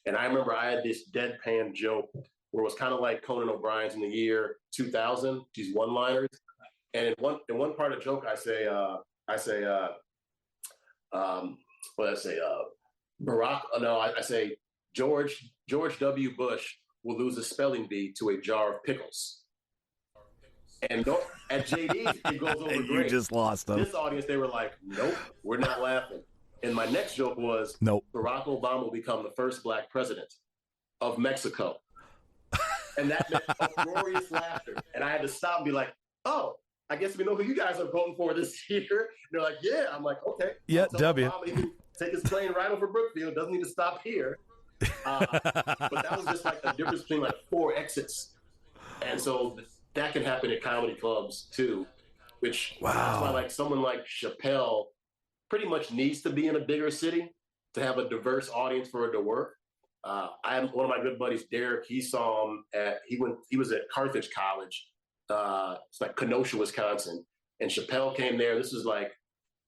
And I remember I had this deadpan joke where it was kind of like Conan O'Brien's in the year 2000, these one-liners. And in one part of the joke, I say, George W. Bush will lose a spelling bee to a jar of pickles. And at JD's, it goes over great. You just lost them. This audience, they were like, nope, we're not laughing. And my next joke was, nope, Barack Obama will become the first black president of Mexico. And that meant uproarious laughter. And I had to stop and be like, oh, I guess we know who you guys are voting for this year. And they're like, yeah. I'm like, okay. Yeah, W. Obama, he can take his plane right over Brookfield. Doesn't need to stop here. But that was just like a difference between like 4 exits. And so that can happen at comedy clubs too, which that's why like someone like Chappelle pretty much needs to be in a bigger city to have a diverse audience for it to work. I have one of my good buddies, Derek. He saw him he was at Carthage College. It's like Kenosha, Wisconsin. And Chappelle came there. This was like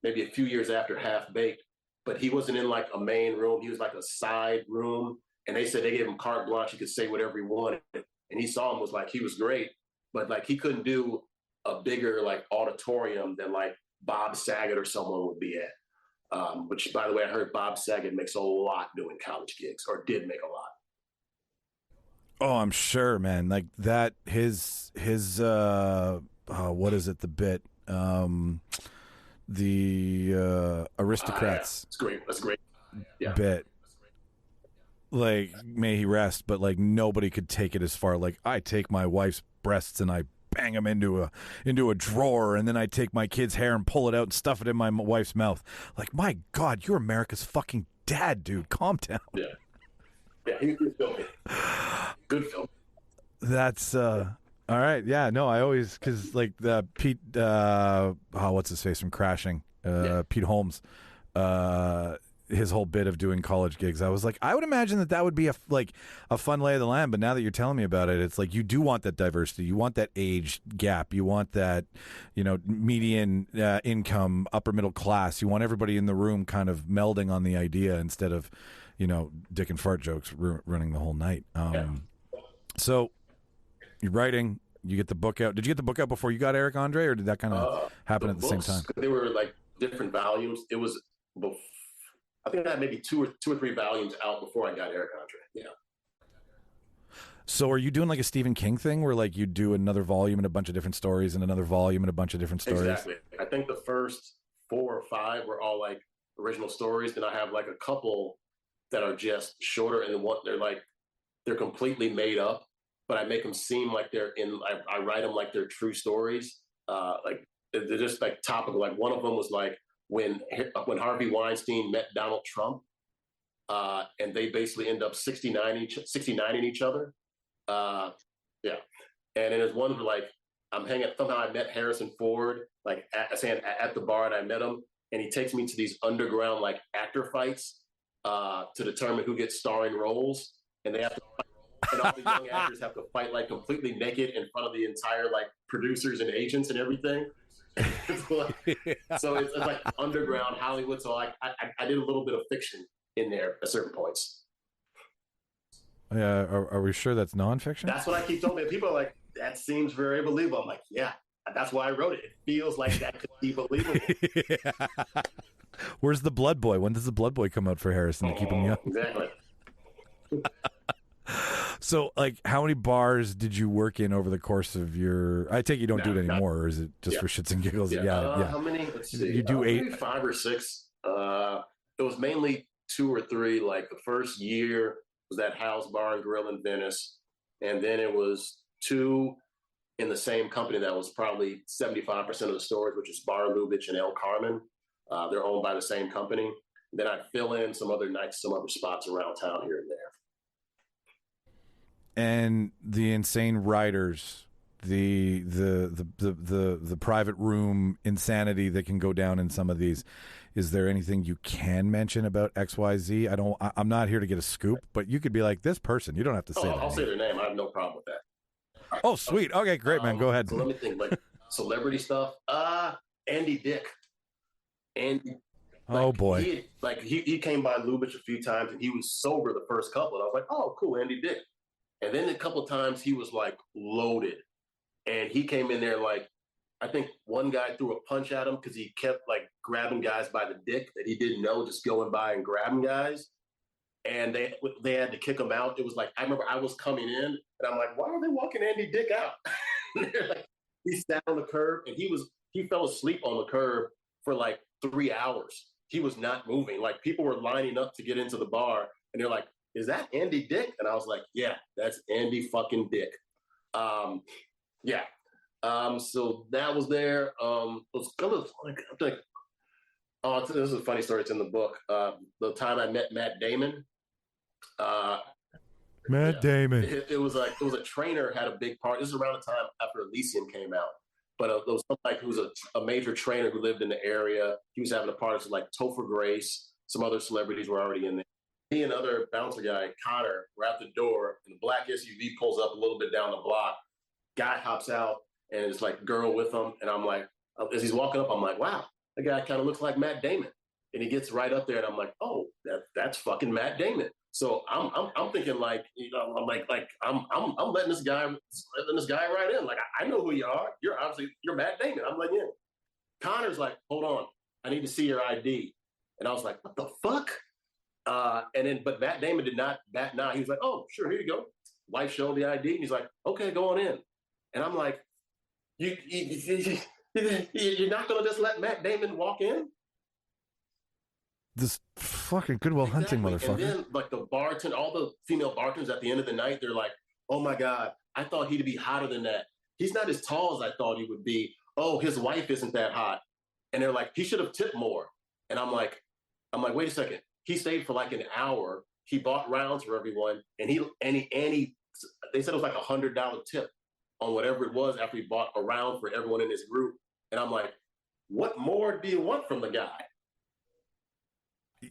maybe a few years after Half Baked, but he wasn't in like a main room. He was like a side room. And they said they gave him carte blanche. He could say whatever he wanted. And he saw him, was like, he was great, but like he couldn't do a bigger like auditorium than like Bob Saget or someone would be at. Which, by the way, I heard Bob Saget makes a lot doing college gigs, or did make a lot. Oh, I'm sure, man. Like that, his what is it? The bit, the Aristocrats. Yeah. It's great. That's great. Yeah. Bit. Like, may he rest, but like nobody could take it as far. Like, I take my wife's breasts and I bang them into a drawer, and then I take my kid's hair and pull it out and stuff it in my wife's mouth. Like, my God, you're America's fucking dad, dude. Calm down. Yeah, he's good filming. Good film. That's all right. Yeah, no, I always, because like the Pete, what's his face from Crashing, Pete Holmes, his whole bit of doing college gigs, I was like, I would imagine that would be a fun lay of the land. But now that you're telling me about it, it's like you do want that diversity, you want that age gap, you want that, median income, upper middle class. You want everybody in the room kind of melding on the idea instead of, dick and fart jokes running the whole night. So you're writing, you get the book out. Did you get the book out before you got Eric Andre, or did that kind of happen at the same time? They were like different volumes. It was I think I had maybe two or three volumes out before I got Eric Andre. Yeah. So are you doing like a Stephen King thing where like you do another volume and a bunch of different stories and another volume and a bunch of different stories? Exactly. I think the first 4 or 5 were all like original stories. Then I have like a couple that are just shorter, and they're completely made up, but I make them seem like I write them like they're true stories. Like they're just like topical. Like one of them was like, when Harvey Weinstein met Donald Trump, and they basically end up 69ing each other. Yeah. And then there's one where like somehow I met Harrison Ford, like at the bar, and I met him, and he takes me to these underground like actor fights to determine who gets starring roles, and they have to fight, and all the young actors have to fight like completely naked in front of the entire like producers and agents and everything. So it's like underground Hollywood. So I did a little bit of fiction in there at certain points. Yeah, are we sure that's nonfiction? That's what I keep telling people. People are like, that seems very believable. I'm like, yeah, That's why I wrote it. It feels like that could be believable. Yeah. Where's the Blood Boy? When does the Blood Boy come out for Harrison to keep him young? Exactly. So, like, how many bars did you work in over the course of your? I take you don't do it anymore, or is it just for shits and giggles? Yeah. How many? Let's see. You do 8, maybe 5 or 6. It was mainly 2 or 3. Like the first year was that House Bar and Grill in Venice, and then it was 2 in the same company that was probably 75% of the stores, which is Bar Lubitsch and El Carmen. They're owned by the same company. Then I'd fill in some other nights, some other spots around town here and there. And the insane writers, the private room insanity that can go down in some of these. Is there anything you can mention about XYZ? I'm not here to get a scoop, but you could be like this person. You don't have to say that. I'll say their name. I have no problem with that. Oh, sweet. Okay, great, man. Go ahead. So let me think, like celebrity stuff. Andy Dick. Andy. Oh boy. He came by Lubitsch a few times and he was sober the first couple. And I was like, oh, cool, Andy Dick. And then a couple of times he was like loaded. And he came in there like, I think one guy threw a punch at him because he kept like grabbing guys by the dick that he didn't know, just going by and grabbing guys. And they had to kick him out. It was like, I remember I was coming in and I'm like, why are they walking Andy Dick out? Like, he sat on the curb and he fell asleep on the curb for like 3 hours. He was not moving. Like people were lining up to get into the bar and they're like, is that Andy Dick? And I was like, yeah, that's Andy fucking Dick. Yeah. So that was there. It was kind of like, I'm like, oh, this is a funny story. It's in the book. The time I met Matt Damon. Damon. It was a trainer had a big part. This is around the time after Elysium came out. But there was somebody who was a major trainer who lived in the area. He was having a party. So like Topher Grace, some other celebrities were already in there. Me and other bouncer guy, Connor, were at the door, and the black SUV pulls up a little bit down the block. Guy hops out, and it's like girl with him. And I'm like, as he's walking up, I'm like, wow, that guy kind of looks like Matt Damon. And he gets right up there, and I'm like, oh, that's fucking Matt Damon. So I'm thinking like, you know, I'm letting this guy right in. Like I know who you are. You're Matt Damon. I'm letting you in. Connor's like, hold on, I need to see your ID. And I was like, what the fuck? But Matt Damon did not bat an eye. He was like, oh, sure, here you go. Wife showed the ID, and he's like, okay, go on in. And I'm like, you're not gonna just let Matt Damon walk in? This fucking Goodwill Hunting motherfucker. And then, like the bartender, all the female bartenders at the end of the night, they're like, "Oh my god, I thought he'd be hotter than that. He's not as tall as I thought he would be. Oh, his wife isn't that hot." And they're like, "He should have tipped more." And I'm like, wait a second. He stayed for like an hour. He bought rounds for everyone, and he they said it was like $100 tip on whatever it was after he bought a round for everyone in his group. And I'm like, what more do you want from the guy?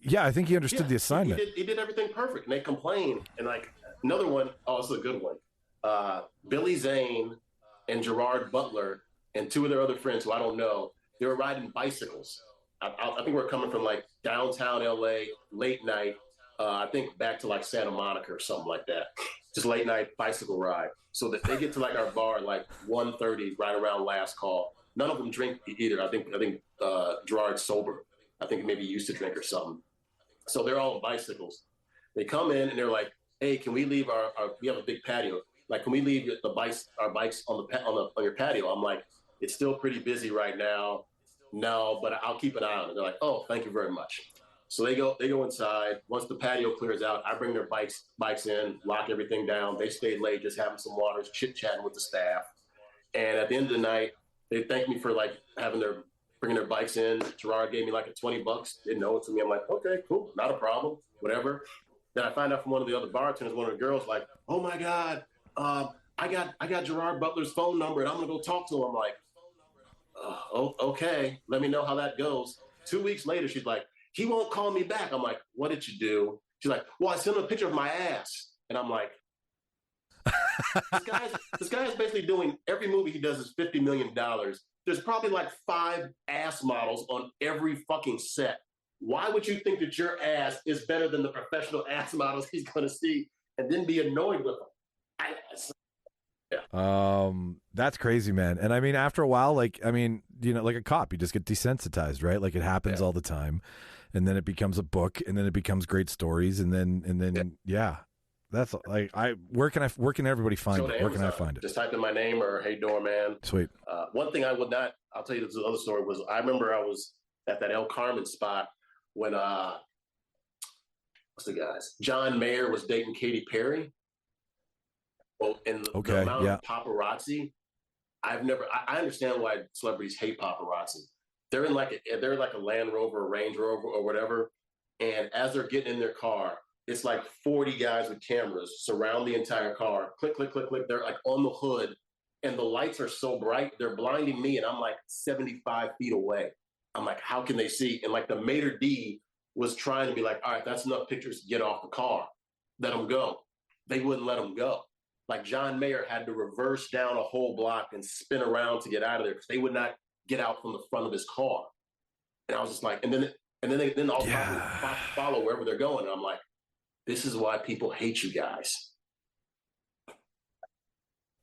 Yeah, I think he understood the assignment. He did everything perfect. And they complained. And like another one, oh, it's a good one. Billy Zane and Gerard Butler and 2 of their other friends who I don't know, they were riding bicycles. I think we're coming from like downtown LA, late night, I think back to like Santa Monica or something like that. Just late night bicycle ride. So that they get to like our bar like 1:30, right around last call. None of them drink either. I think Gerard's sober. I think maybe he used to drink or something. So they're all on bicycles. They come in and they're like, hey, can we leave we have a big patio. Like, can we leave our bikes on your patio? I'm like, it's still pretty busy right now. No, but I'll keep an eye on it. They're like, oh, thank you very much. So they go inside. Once the patio clears out, I bring their bikes in, lock everything down. They stayed late, just having some waters, chit-chatting with the staff. And at the end of the night, they thanked me for like bringing their bikes in. Gerard gave me like a $20. Didn't know it to me. I'm like, okay, cool, not a problem, whatever. Then I find out from one of the other bartenders, one of the girls, like, oh my God, I got Gerard Butler's phone number and I'm gonna go talk to him. I'm like, okay, let me know how that goes. 2 weeks later, she's like, he won't call me back. I'm like, what did you do? She's like, well, I sent him a picture of my ass. And I'm like, this guy is basically doing every movie he does is $50 million. There's probably like 5 ass models on every fucking set. Why would you think that your ass is better than the professional ass models he's going to see and then be annoyed with them? That's crazy, man. And I mean, after a while, like, I mean, you know, like a cop, you just get desensitized, right? Like it happens all the time, and then it becomes a book, and then it becomes great stories, and then that's like, where can everybody find it? Where can I find it? Just type in my name or Hey Doorman. Sweet. One thing I'll tell you this other story was, I remember I was at that El Carmen spot when, what's the guys? John Mayer was dating Katy Perry. Well, and the amount of paparazzi, I understand why celebrities hate paparazzi. They're like a Land Rover, a Range Rover, or whatever, and as they're getting in their car, it's like 40 guys with cameras surround the entire car. Click, click, click, click. They're like on the hood, and the lights are so bright, they're blinding me, and I'm like 75 feet away. I'm like, how can they see? And like the maitre d' was trying to be like, all right, that's enough pictures to get off the car. Let them go. They wouldn't let them go. Like John Mayer had to reverse down a whole block and spin around to get out of there because they would not get out from the front of his car. And I was just like, and then all follow wherever they're going. And I'm like, this is why people hate you guys.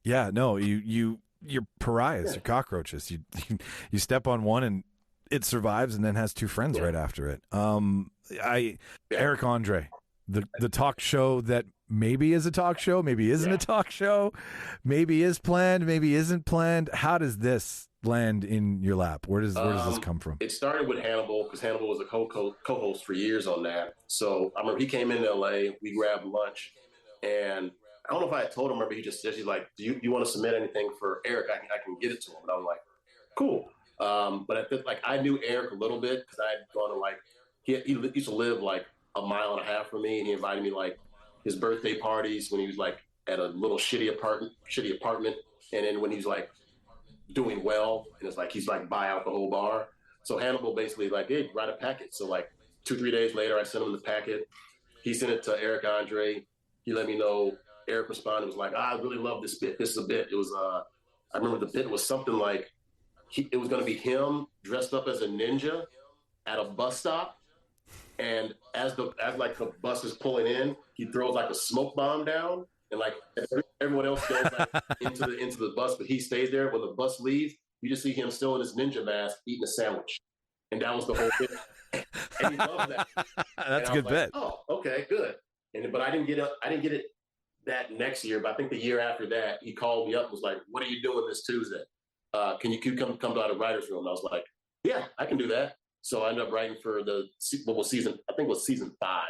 Yeah, no, you're pariahs, you're cockroaches. You step on one and it survives and then has two friends right after it. Eric Andre, the talk show that maybe is a talk show, maybe isn't a talk show, maybe is planned, maybe isn't planned. How does this land in your lap? Where does this come from? It started with Hannibal, because Hannibal was a co-host for years on that. So I remember he came into LA, we grabbed lunch, and I don't know if I had told him, remember he just said, he's like, do you want to submit anything for Eric? I can get it to him. And I'm like, cool. But I knew Eric a little bit because I had gone to he used to live like a mile and a half from me, and he invited me like his birthday parties when he was like at a little shitty apartment. And then when he's like doing well, and it's like, he's like buy out the whole bar. So Hannibal basically like, hey, write a packet. So like 2-3 days later, I sent him the packet. He sent it to Eric Andre. He let me know. Eric responded, was like, I really love this bit. This is a bit. It was, I remember the bit was something like, it was going to be him dressed up as a ninja at a bus stop. And as the bus is pulling in, he throws like a smoke bomb down, and like everyone else goes like into the bus, but he stays there. When the bus leaves, you just see him still in his ninja mask eating a sandwich, and that was the whole thing. And he loved that. That's a good bit. Oh, okay, good. But I didn't get it that next year. But I think the year after that, he called me up and was like, "What are you doing this Tuesday? Can you come to the writer's room?" And I was like, "Yeah, I can do that." So I ended up writing for season 5.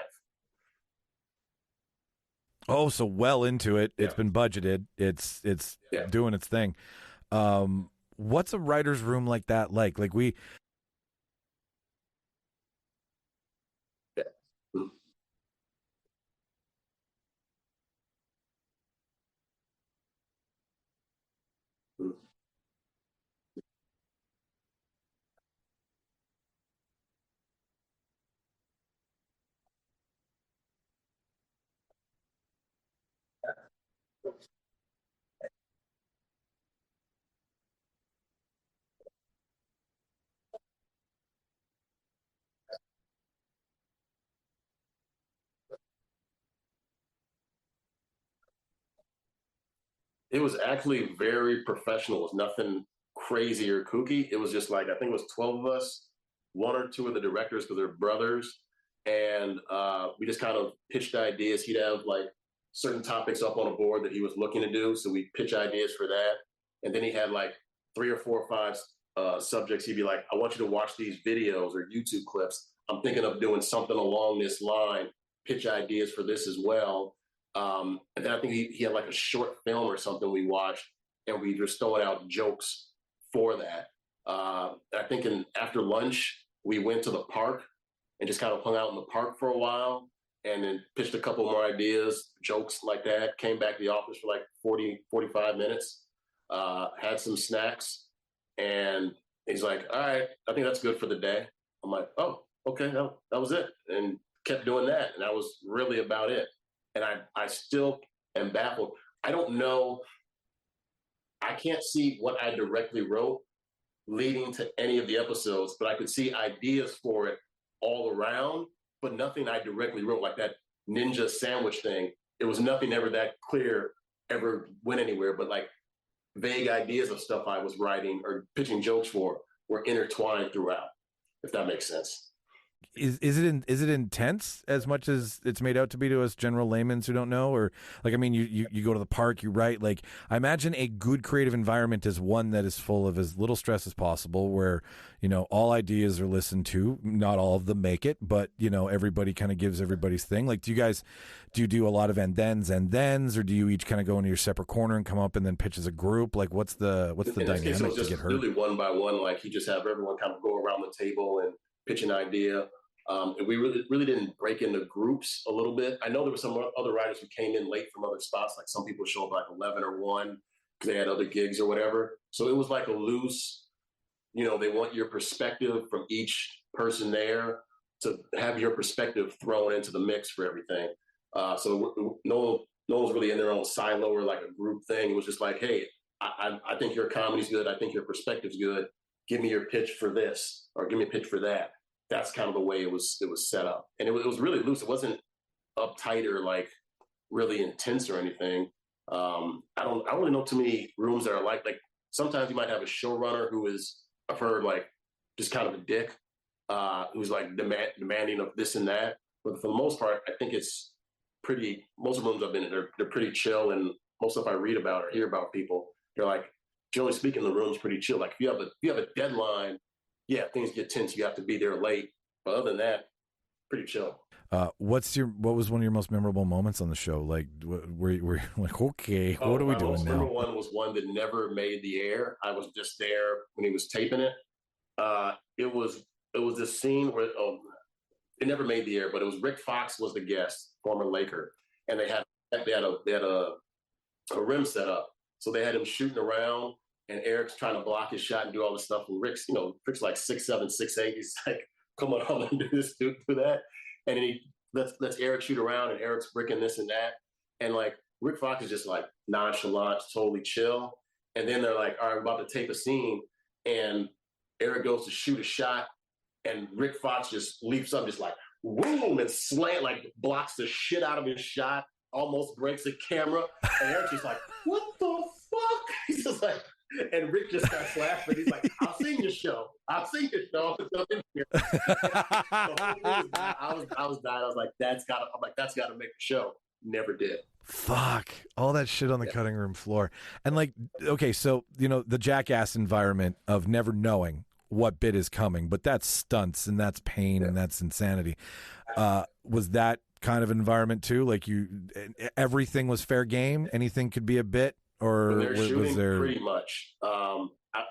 Oh, so well into it. It's been budgeted. It's doing its thing. What's a writer's room like that like? Like we... Yeah. It was actually very professional. It was nothing crazy or kooky. It was just like, I think it was 12 of us, 1 or 2 of the directors, because they're brothers. And we just kind of pitched ideas. He'd have like certain topics up on a board that he was looking to do. So we pitch ideas for that. And then he had like 3 or 4 or 5 subjects. He'd be like, I want you to watch these videos or YouTube clips. I'm thinking of doing something along this line, pitch ideas for this as well. And then I think he had like a short film or something we watched, and we just throwing out jokes for that. I think after lunch, we went to the park and just kind of hung out in the park for a while, and then pitched a couple more ideas, jokes like that, came back to the office for like 45 minutes, had some snacks, and he's like, all right, I think that's good for the day. I'm like, oh, okay, that was it. And kept doing that. And that was really about it. And I still am baffled. I don't know. I can't see what I directly wrote leading to any of the episodes, but I could see ideas for it all around, but nothing I directly wrote, like that ninja sandwich thing. It was nothing ever that clear ever went anywhere, but like vague ideas of stuff I was writing or pitching jokes for were intertwined throughout, if that makes sense. Is it intense as much as it's made out to be to us general laymen who don't know? Or like, I mean, you go to the park, you write. Like, I imagine a good creative environment is one that is full of as little stress as possible, where, you know, all ideas are listened to. Not all of them make it, but, you know, everybody kind of gives everybody's thing. Like, do you do a lot of and thens, or do you each kind of go into your separate corner and come up and then pitch as a group? Like, what's the dynamic so to get heard? Really one by one, like you just have everyone kind of go around the table and pitch an idea. And we really didn't break into groups a little bit. I know there were some other writers who came in late from other spots. Like some people show up like 11 or 1 because they had other gigs or whatever. So it was like a loose, you know, they want your perspective from each person there to have your perspective thrown into the mix for everything. So no one's really in their own silo or like a group thing. It was just like, hey, I think your comedy's good. I think your perspective's good. Give me your pitch for this, or give me a pitch for that. That's kind of the way it was set up. And it was really loose. It wasn't uptight or like really intense or anything. I don't really know too many rooms that are like sometimes you might have a showrunner who is, I've heard, like just kind of a dick, who's like demanding of this and that. But for the most part, I think it's most rooms I've been in, they're pretty chill. And most stuff I read about or hear about people, they're like, generally speaking, the room's pretty chill. Like if you have a deadline, yeah, things get tense. You have to be there late. But other than that, pretty chill. What was one of your most memorable moments on the show? Like, were you like, okay, what are we doing now? My most memorable one was one that never made the air. I was just there when he was taping it. It was this scene where it never made the air, but it was Rick Fox was the guest, former Laker, and they had a rim set up, so they had him shooting around. And Eric's trying to block his shot and do all this stuff. And Rick's like 6'7", 6'8". He's like, come on and do this, do that. And then he lets Eric shoot around, and Eric's bricking this and that. And like Rick Fox is just like nonchalant, totally chill. And then they're like, all right, we're about to tape a scene. And Eric goes to shoot a shot, and Rick Fox just leaps up, just like, boom, and like blocks the shit out of his shot, almost breaks the camera. And Eric's just like, what the fuck? He's just like, and Rick just starts laughing. He's like, I've seen your show. I was dying. I was like, that's got to make the show. Never did. Fuck. All that shit on the cutting room floor. And like, okay, so, you know, the jackass environment of never knowing what bit is coming, but that's stunts and that's pain and that's insanity. Was that kind of environment too? Like everything was fair game? Anything could be a bit? Or they're shooting was there... pretty much.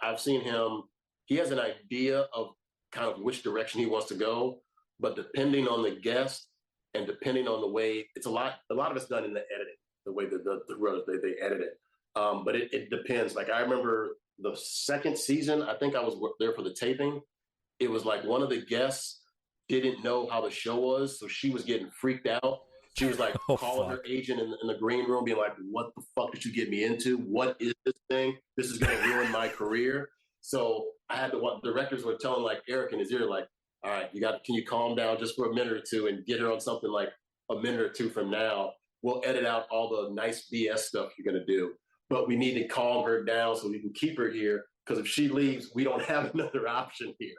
I've seen him. He has an idea of kind of which direction he wants to go, but depending on the guest and depending on the way, it's a lot of it's done in the editing, the way they edit it. But it depends. Like I remember the second season, I think I was there for the taping. It was like one of the guests didn't know how the show was, so she was getting freaked out. She was like calling her agent in the green room, being like, what the fuck did you get me into? What is this thing? This is going to ruin my career. So I had the directors were telling like Eric in his ear, like, all right, can you calm down just for a minute or two and get her on something like a minute or two from now? We'll edit out all the nice BS stuff you're going to do, but we need to calm her down so we can keep her here. Because if she leaves, we don't have another option here.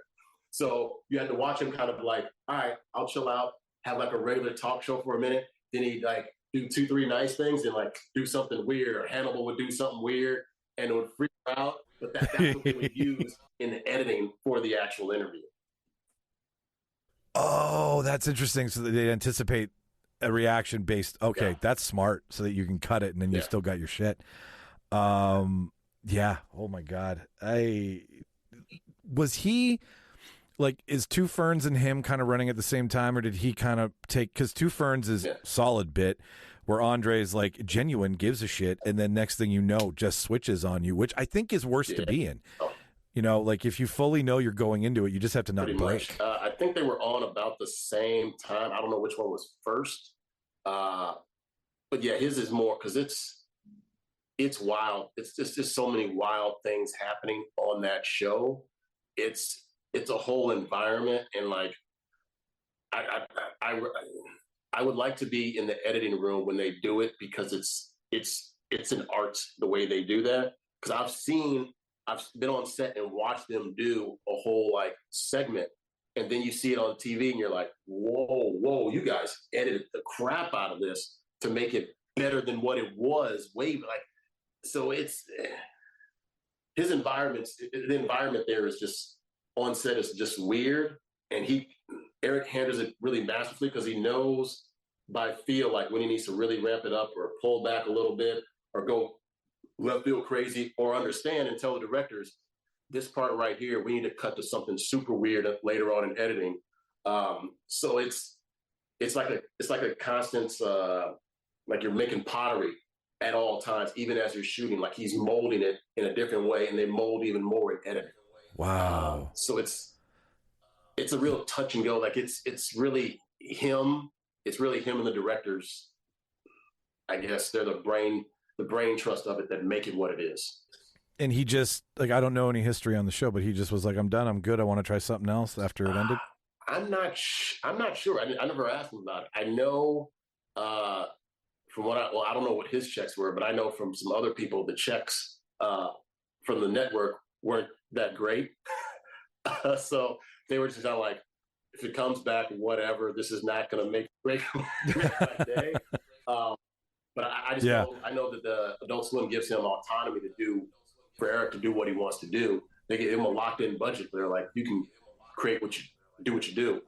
So you had to watch him kind of like, all right, I'll chill out, have like a regular talk show for a minute. Then he'd like do 2-3 nice things and like do something weird, or Hannibal would do something weird and it would freak her out. But that's what they would use in the editing for the actual interview. Oh, that's interesting. So that they anticipate a reaction based. Okay, that's smart, so that you can cut it and then you still got your shit. Yeah. Oh my God. Was he like, is Two Ferns and him kind of running at the same time, or did he kind of take, because Two Ferns is solid bit where Andre's like genuine, gives a shit, and then next thing you know, just switches on you, which I think is worse to be in. You know, like if you fully know you're going into it, you just have to not break. I think they were on about the same time. I don't know which one was first. But yeah, his is more, because it's wild. It's just so many wild things happening on that show. It's a whole environment, and like I would like to be in the editing room when they do it, because it's it's an art the way they do that. Because I've been on set and watched them do a whole like segment, and then you see it on TV and you're like, whoa, you guys edited the crap out of this to make it better than what it was. So it's the environment there is just on set is just weird, and Eric handles it really masterfully because he knows by feel like when he needs to really ramp it up or pull back a little bit or go left field crazy, or understand and tell the directors, this part right here, we need to cut to something super weird later on in editing. So it's like a constant, like you're making pottery at all times, even as you're shooting. Like he's molding it in a different way, and they mold even more in editing. Wow. So it's a real touch and go. Like it's really him. It's really him and the directors. I guess they're the brain trust of it that make it what it is. And he just, like, I don't know any history on the show, but he just was like, I'm done. I'm good. I want to try something else after it ended. I'm not sure. I never asked him about it. I know from I don't know what his checks were, but I know from some other people, the checks from the network weren't that great. So they were just kind of like, if it comes back, whatever, this is not going to break my day. But I just know that the Adult Swim gives him autonomy for Eric to do what he wants to do. They give him a locked in budget. They're like, you can create what you do.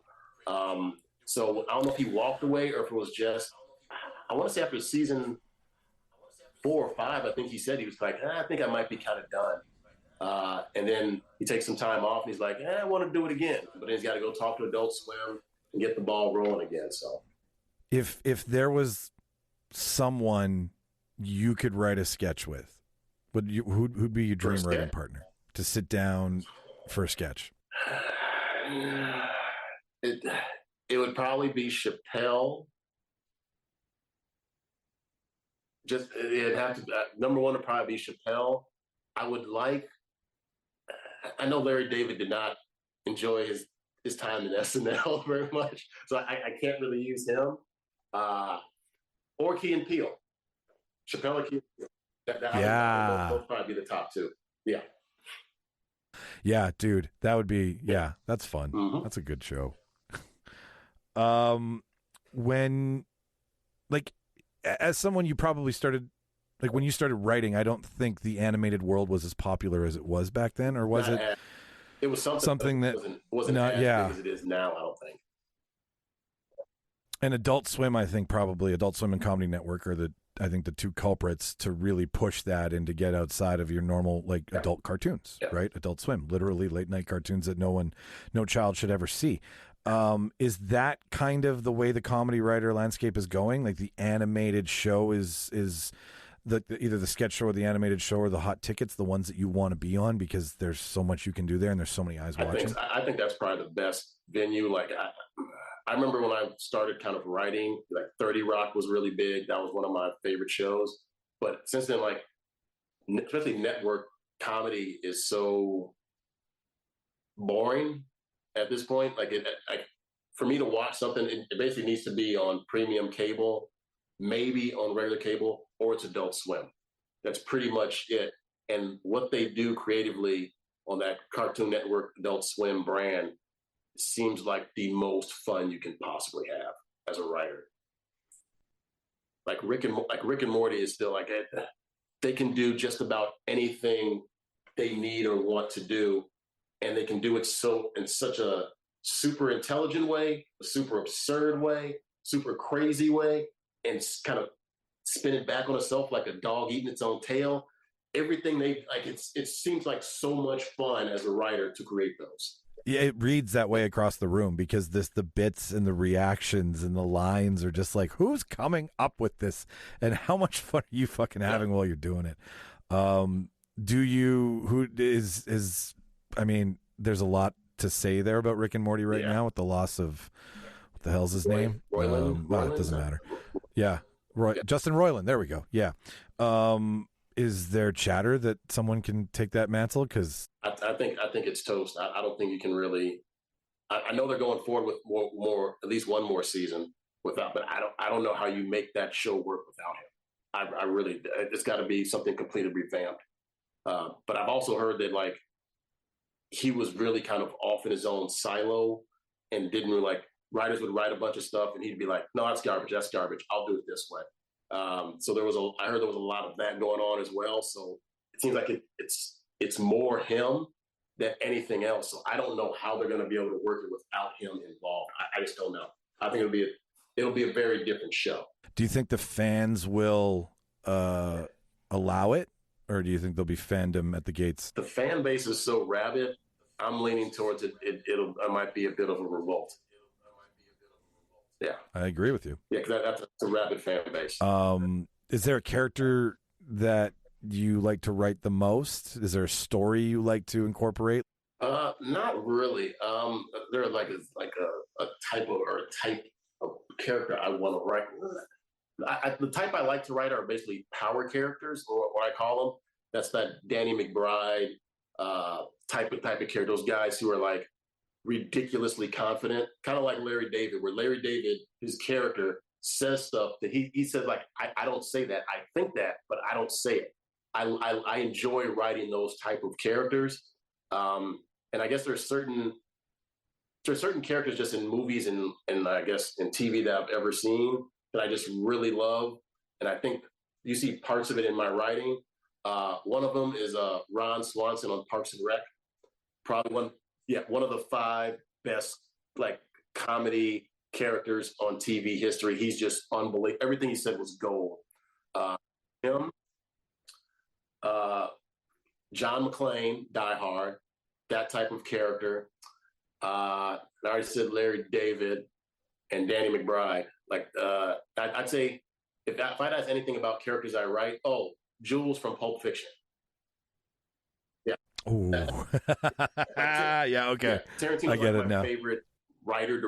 So I don't know if he walked away or if it was just, I want to say after season 4 or 5, I think he said he was like, I think I might be kind of done. And then he takes some time off and he's like, I want to do it again. But then he's got to go talk to Adult Swim and get the ball rolling again. So if there was someone you could write a sketch with, who'd be your dream writing partner to sit down for a sketch? It would probably be Chappelle. It'd have to number one would probably be Chappelle. I know Larry David did not enjoy his time in SNL very much, so I can't really use him. Or Key and Peele. Chappelle or Key and Peele. Those probably be the top 2. Yeah. Yeah, dude, that would be, that's fun. Mm-hmm. That's a good show. When, like, as someone, you probably started, like, when you started writing, I don't think the animated world was as popular as it was back then, or was it? It was something that wasn't as big as it is now, I don't think. And Adult Swim, I think probably Adult Swim and Comedy Network are the 2 culprits to really push that and to get outside of your normal, like, adult cartoons, right? Adult Swim, literally late night cartoons that no child should ever see. Is that kind of the way the comedy writer landscape is going? Like, the animated show is either the sketch show or the animated show or the hot tickets, the ones that you want to be on because there's so much you can do there and there's so many eyes watching? I think that's probably the best venue. Like, I remember when I started kind of writing, like 30 Rock was really big. That was one of my favorite shows. But since then, like, especially network comedy is so boring at this point. Like, for me to watch something, it basically needs to be on premium cable, maybe on regular cable, or it's Adult Swim. That's pretty much it. And what they do creatively on that Cartoon Network Adult Swim brand seems like the most fun you can possibly have as a writer. Like Rick and Morty is still like they can do just about anything they need or want to do, and they can do it in such a super intelligent way, a super absurd way, super crazy way, and kind of spin it back on itself like a dog eating its own tail. Everything it seems like so much fun as a writer to create those. Yeah, it reads that way across the room because the bits and the reactions and the lines are just like, who's coming up with this and how much fun are you fucking having while you're doing it? I mean, there's a lot to say there about Rick and Morty right now with the loss of, what the hell's his name? Roiland. It doesn't matter. Yeah. Justin Roiland. There we go. Yeah. Is there chatter that someone can take that mantle? Because I think it's toast. I don't think you can really. I know they're going forward with more, at least one more season without. But I don't know how you make that show work without him. I really, it's got to be something completely revamped. But I've also heard that like he was really kind of off in his own silo and didn't really like writers would write a bunch of stuff and he'd be like, no, that's garbage. I'll do it this way. So I heard there was a lot of that going on as well. So it seems like it's more him than anything else. So I don't know how they're going to be able to work it without him involved. I just don't know. I think it'll be a very different show. Do you think the fans will allow it, or do you think there'll be fandom at the gates? The fan base is so rabid. I'm leaning towards it. It might be a bit of a revolt. Yeah, I agree with you. Yeah, because that's a rabid fan base. Is there a character that you like to write the most? Is there a story you like to incorporate? Not really. There's like a type of character I want to write. The type I like to write are basically power characters, or what I call them. That's that Danny McBride type of character. Those guys who are like ridiculously confident, kind of like Larry David, where Larry David, his character, says stuff that he says like, I don't say that. I think that, but I don't say it. I enjoy writing those type of characters. And I guess there's certain characters just in movies and I guess in TV that I've ever seen that I just really love. And I think you see parts of it in my writing. One of them is Ron Swanson on Parks and Rec. Probably one of the 5 best like comedy characters on TV history. He's just unbelievable. Everything he said was gold. Him, John McClane, Die Hard, that type of character. I already said Larry David and Danny McBride. Like I'd say if I'd ask anything about characters I write, Jules from Pulp Fiction. Yeah. Oh. Yeah. Okay. Yeah. Tarantino's I get like it my now. favorite writer.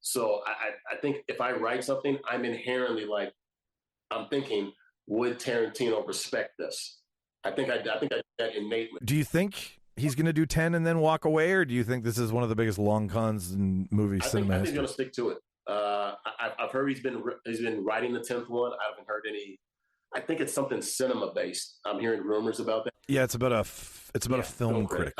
So I think if I write something, I'm inherently like, I'm thinking, would Tarantino respect this? I think I did that innately. Do you think he's going to do 10 and then walk away, or do you think this is one of the biggest long cons in movie cinema? I think he's going to stick to it. I've heard he's been writing the 10th one. I haven't heard any. I think it's something cinema based. I'm hearing rumors about that. Yeah, it's about a film critic.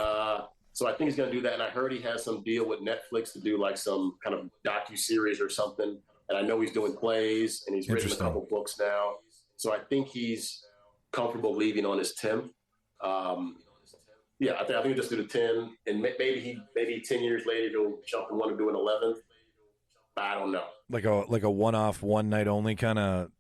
So I think he's going to do that. And I heard he has some deal with Netflix to do like some kind of docu-series or something. And I know he's doing plays and he's written a couple books now. So I think he's comfortable leaving on his 10th. Yeah, I think he'll just do the 10, and maybe 10 years later he'll jump and want to do an 11th. I don't know. Like a one-off, one night only kind of,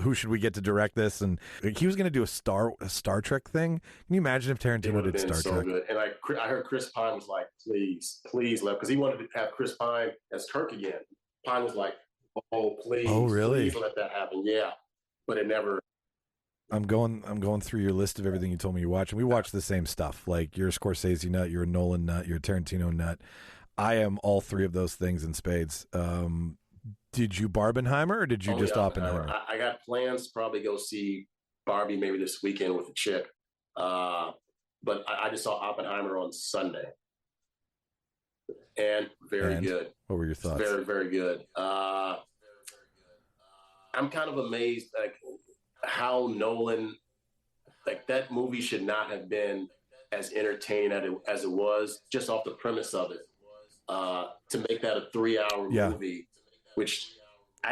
who should we get to direct this? And he was going to do a Star Trek thing. Can you imagine if Tarantino did Star Trek? Good. And I heard Chris Pine was like, please let, because he wanted to have Chris Pine as Kirk again. Pine was like, oh please, really? Please let that happen. Yeah, but it never. I'm going through your list of everything you told me you watch, and we watch the same stuff. Like you're a Scorsese nut, you're a Nolan nut, you're a Tarantino nut. I am all 3 of those things in spades. Did you Barbenheimer or did you just Oppenheimer? I got plans to probably go see Barbie maybe this weekend with a chick. But I just saw Oppenheimer on Sunday. And very good. What were your thoughts? Very, very good. I'm kind of amazed like how Nolan, like that movie should not have been as entertaining as it was just off the premise of it. To make that a 3-hour movie, which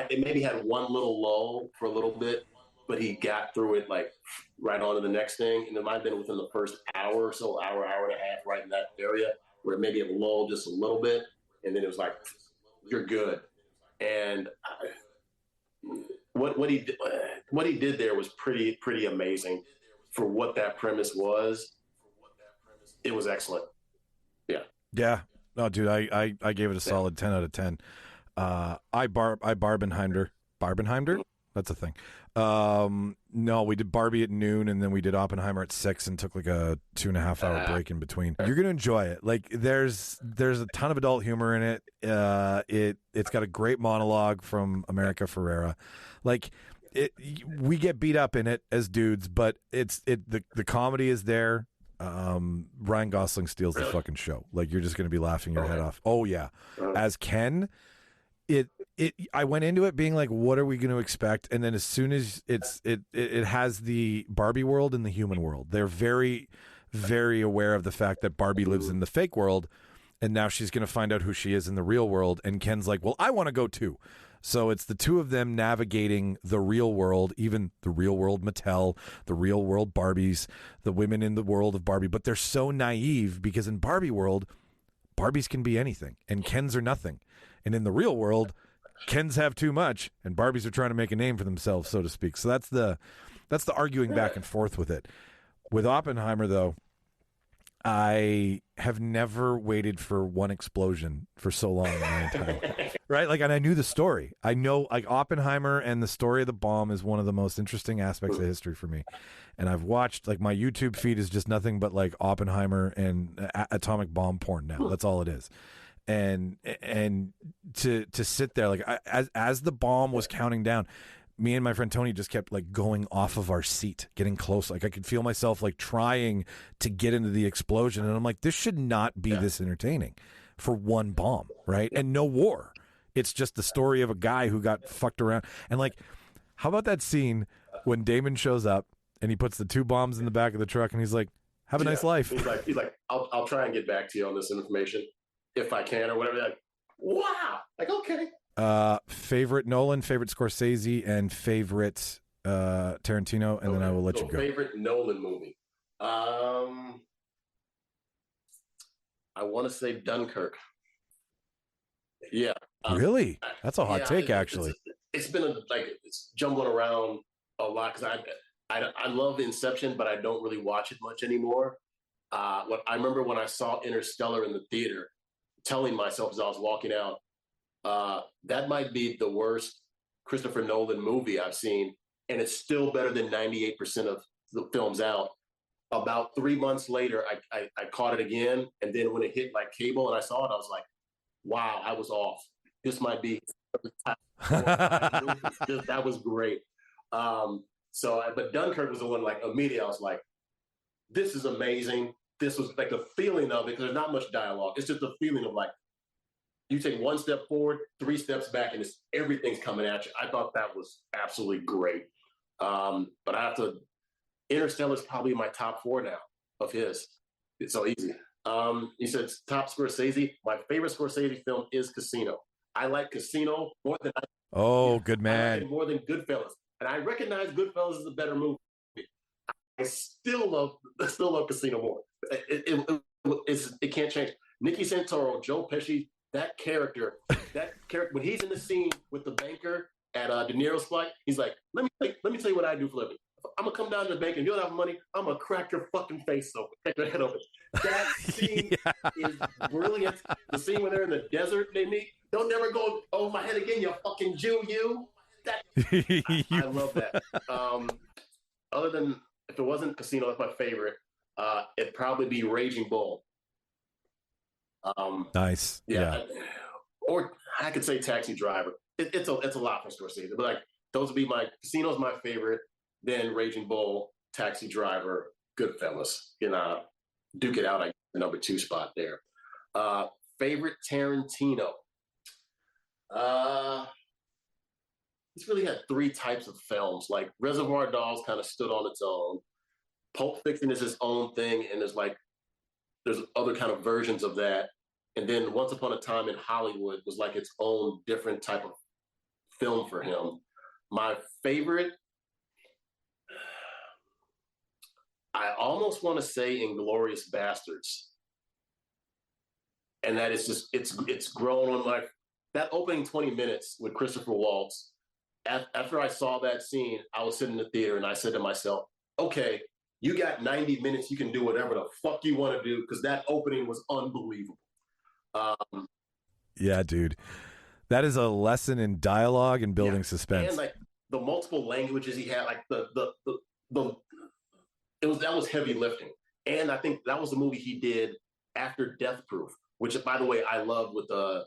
it maybe had one little lull for a little bit, but he got through it like right on to the next thing. And it might have been within the first hour or so, hour and a half, right in that area where maybe it lulled just a little bit. And then it was like, you're good. And what he did there was pretty amazing for what that premise was. It was excellent. Yeah. Yeah. No, dude, I gave it a solid 10 out of 10. I Barbenheimed. Barbenheimed? That's a thing. No, we did Barbie at noon, and then we did Oppenheimer at 6 and took like a 2.5 hour break in between. You're going to enjoy it. Like there's a ton of adult humor in it. It's got a great monologue from America Ferrera. Like we get beat up in it as dudes, but the comedy is there. Ryan Gosling steals the fucking show. Like you're just going to be laughing your head off. Oh yeah. As Ken, it I went into it being like, what are we going to expect? And then as soon as it has the Barbie world and the human world, they're very, very aware of the fact that Barbie lives in the fake world, and now she's going to find out who she is in the real world. And Ken's like, well, I want to go too. So it's the two of them navigating the real world, even the real world Mattel, the real world Barbies, the women in the world of Barbie. But they're so naive because in Barbie world, Barbies can be anything and Kens are nothing. And in the real world, Kens have too much and Barbies are trying to make a name for themselves, so to speak. So that's the arguing back and forth with it. With Oppenheimer, though, I have never waited for one explosion for so long in my entire life. Right? Like, and I knew the story. I know, like, Oppenheimer and the story of the bomb is one of the most interesting aspects of history for me. And I've watched, like, my YouTube feed is just nothing but, like, Oppenheimer and atomic bomb porn now. That's all it is. And to sit there, like, as the bomb was counting down, me and my friend Tony just kept like going off of our seat, getting close. Like I could feel myself like trying to get into the explosion. And I'm like, this should not be this entertaining for one bomb, right? And no war. It's just the story of a guy who got fucked around. And like, how about that scene when Damon shows up and he puts the two bombs in the back of the truck and he's like, have a nice life. He's like, I'll try and get back to you on this information if I can or whatever. Like, wow. Like, okay. Favorite Nolan, favorite Scorsese, and favorite Tarantino, and then I will let you go. Favorite Nolan movie. I want to say Dunkirk. Yeah. Really? That's a hot take, actually. It's been it's jumbling around a lot because I love Inception, but I don't really watch it much anymore. I remember when I saw Interstellar in the theater, telling myself as I was walking out, that might be the worst Christopher Nolan movie I've seen, and it's still better than 98% of the films out. About 3 months later, I caught it again, and then when it hit like cable and I saw it, I was like, wow, I was off. This might be that was great. But Dunkirk was the one, like, immediately I was like, this is amazing. This was like the feeling of it, because there's not much dialogue. It's just the feeling of like, you take one step forward, 3 steps back, and everything's coming at you. I thought that was absolutely great. But I have to, Interstellar is probably my top 4 now of his. It's so easy. You said top Scorsese. My favorite Scorsese film is Casino. I like Casino more than good man. I like it more than Goodfellas. And I recognize Goodfellas is a better movie. I still love Casino more. It can't change. Nicky Santoro, Joe Pesci, that character, when he's in the scene with the banker at De Niro's flight, he's like, let me tell you what I do for a living. I'm gonna come down to the bank and you don't have money, I'm gonna crack your fucking face open, crack your head open. That scene is brilliant. The scene where they're in the desert, they meet, don't never go over my head again, you fucking Jew, you. I love that. Other than, if it wasn't Casino, that's my favorite. It'd probably be Raging Bull. Nice. Yeah. Or I could say Taxi Driver. It's a lot for Scorsese, but like those would be Casino's my favorite. Then Raging Bull, Taxi Driver, Goodfellas. Duke it out. The number 2 spot there. Favorite Tarantino. He's really had 3 types of films. Like Reservoir Dogs kind of stood on its own. Pulp Fiction is his own thing, and there's other kind of versions of that. And then Once Upon a Time in Hollywood was like its own different type of film for him. My favorite, I almost want to say Inglourious Bastards. And that is just, it's grown on that opening 20 minutes with Christopher Waltz. After I saw that scene, I was sitting in the theater and I said to myself, okay, you got 90 minutes. You can do whatever the fuck you want to do, because that opening was unbelievable. Yeah, dude. That is a lesson in dialogue and building suspense. And like the multiple languages he had, like that was heavy lifting. And I think that was the movie he did after Death Proof, which, by the way, I loved with that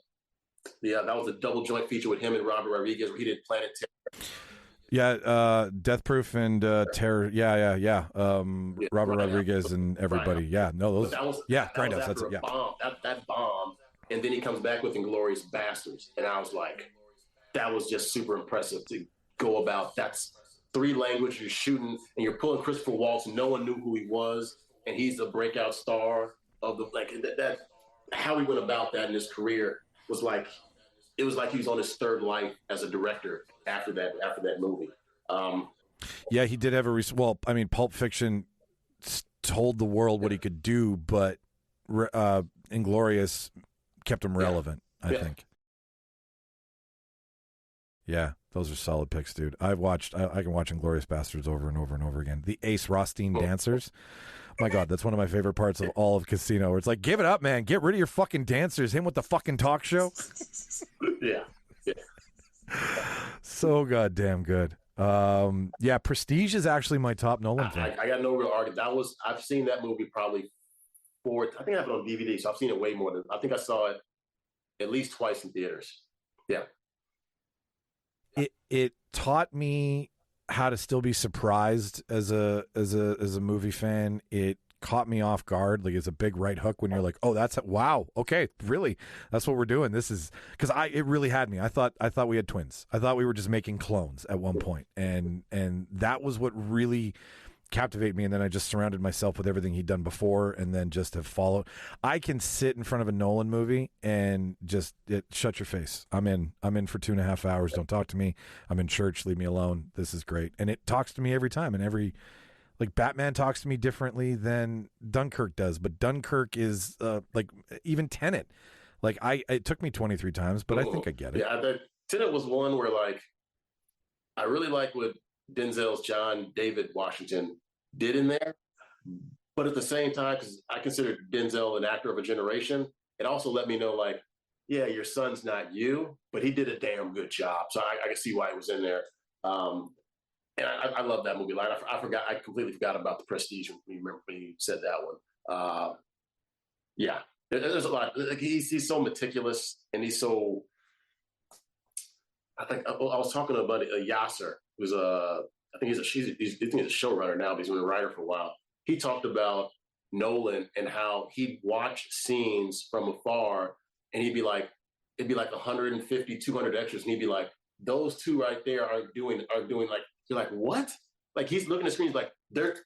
was a double joint feature with him and Robert Rodriguez where he did Planet Terror. Yeah, Death Proof and Terror. Yeah. Robert Rodriguez and everybody. Yeah, no, those. Grindhouse. That's it. Yeah, bomb. That bomb, and then he comes back with Inglourious Bastards, and I was like, that was just super impressive to go about. That's 3 languages you're shooting, and you're pulling Christopher Waltz. No one knew who he was, and he's a breakout star of the that how he went about that in his career was like it was like he was on his 3rd life as a director after that movie. Yeah, he did have Pulp Fiction told the world what he could do, but Inglourious kept him relevant, I think. Yeah, those are solid picks, dude. I can watch Inglourious Bastards over and over and over again. The Ace Rothstein dancers. My God, that's one of my favorite parts of all of Casino, where it's like, give it up, man. Get rid of your fucking dancers. Him with the fucking talk show. Yeah. So goddamn good. Yeah, Prestige is actually my top Nolan film. I got no real argument. I've seen that movie probably I think I have it on DVD, so I've seen it way more than I think I saw it at least twice in theaters. Yeah. It taught me how to still be surprised as a movie fan. It caught me off guard. Like, it's a big right hook when you're like, oh, wow, okay, really, that's what we're doing. This is because it really had me. I thought we had twins. I thought we were just making clones at one point, and that was what really captivated me. And then I just surrounded myself with everything he'd done before, and then just have followed. I can sit in front of a Nolan movie and just shut your face. I'm in for 2.5 hours. Don't talk to me. I'm in church. Leave me alone. This is great. And it talks to me every time. And like Batman talks to me differently than Dunkirk does, but Dunkirk is like even Tenet. Like it took me 23 times, but I think I get it. Yeah, Tenet was one where like I really like what Denzel's John David Washington did in there, but at the same time, because I consider Denzel an actor of a generation, it also let me know like, yeah, your son's not you, but he did a damn good job. So I can see why it was in there. And I love that movie. Like I completely forgot about The Prestige when you said that one. Yeah, there's a lot. Like he's so meticulous, and he's so. I think I was talking about Yasser, who's I think he's a showrunner now, but he's been a writer for a while. He talked about Nolan and how he'd watch scenes from afar, and it'd be like 150, 200 extras, and he'd be like, those 2 right there are doing like. You're like, what? Like he's looking at the screen, he's like,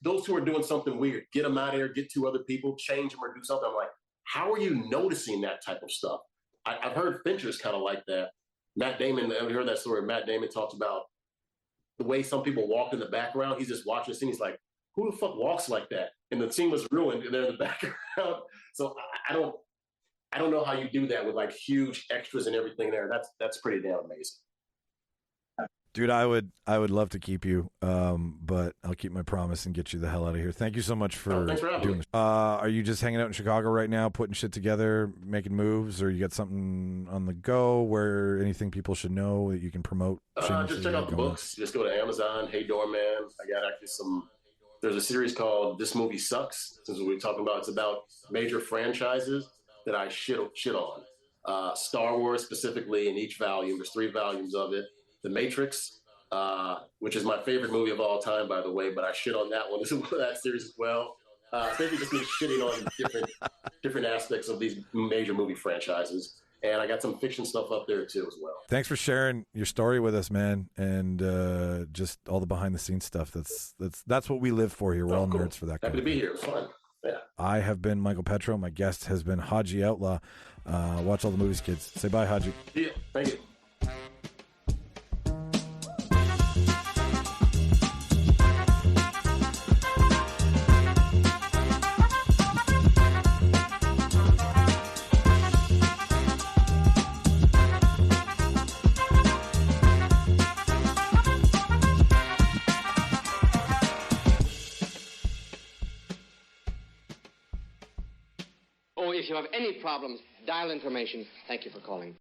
those 2 are doing something weird. Get them out of here, get 2 other people, change them or do something. I'm like, how are you noticing that type of stuff? I've heard Fincher's kind of like that. Matt Damon, I heard that story. Matt Damon talks about the way some people walk in the background. He's just watching the scene. He's like, who the fuck walks like that? And the scene was ruined and they're in the background. So I don't know how you do that with like huge extras and everything there. That's pretty damn amazing. Dude, I would love to keep you, but I'll keep my promise and get you the hell out of here. Thank you so much for doing this. Are you just hanging out in Chicago right now, putting shit together, making moves, or you got something on the go where anything people should know that you can promote? Just check out the books. Just go to Amazon. Hey, Doorman. I got actually there's a series called This Movie Sucks, since we're talking about, it's about major franchises that I shit on. Star Wars specifically in each volume. There's 3 volumes of it. The Matrix, which is my favorite movie of all time, by the way, but I shit on that one. This is that series as well. Basically just me shitting on different aspects of these major movie franchises. And I got some fiction stuff up there too as well. Thanks for sharing your story with us, man, and just all the behind the scenes stuff. That's what we live for here. We're all nerds for that. Happy to be here. It was fun. Yeah. I have been Michael Petro. My guest has been Haji Outlaw. Watch all the movies, kids. Say bye, Haji. Yeah, thank you. If you have any problems, dial information. Thank you for calling.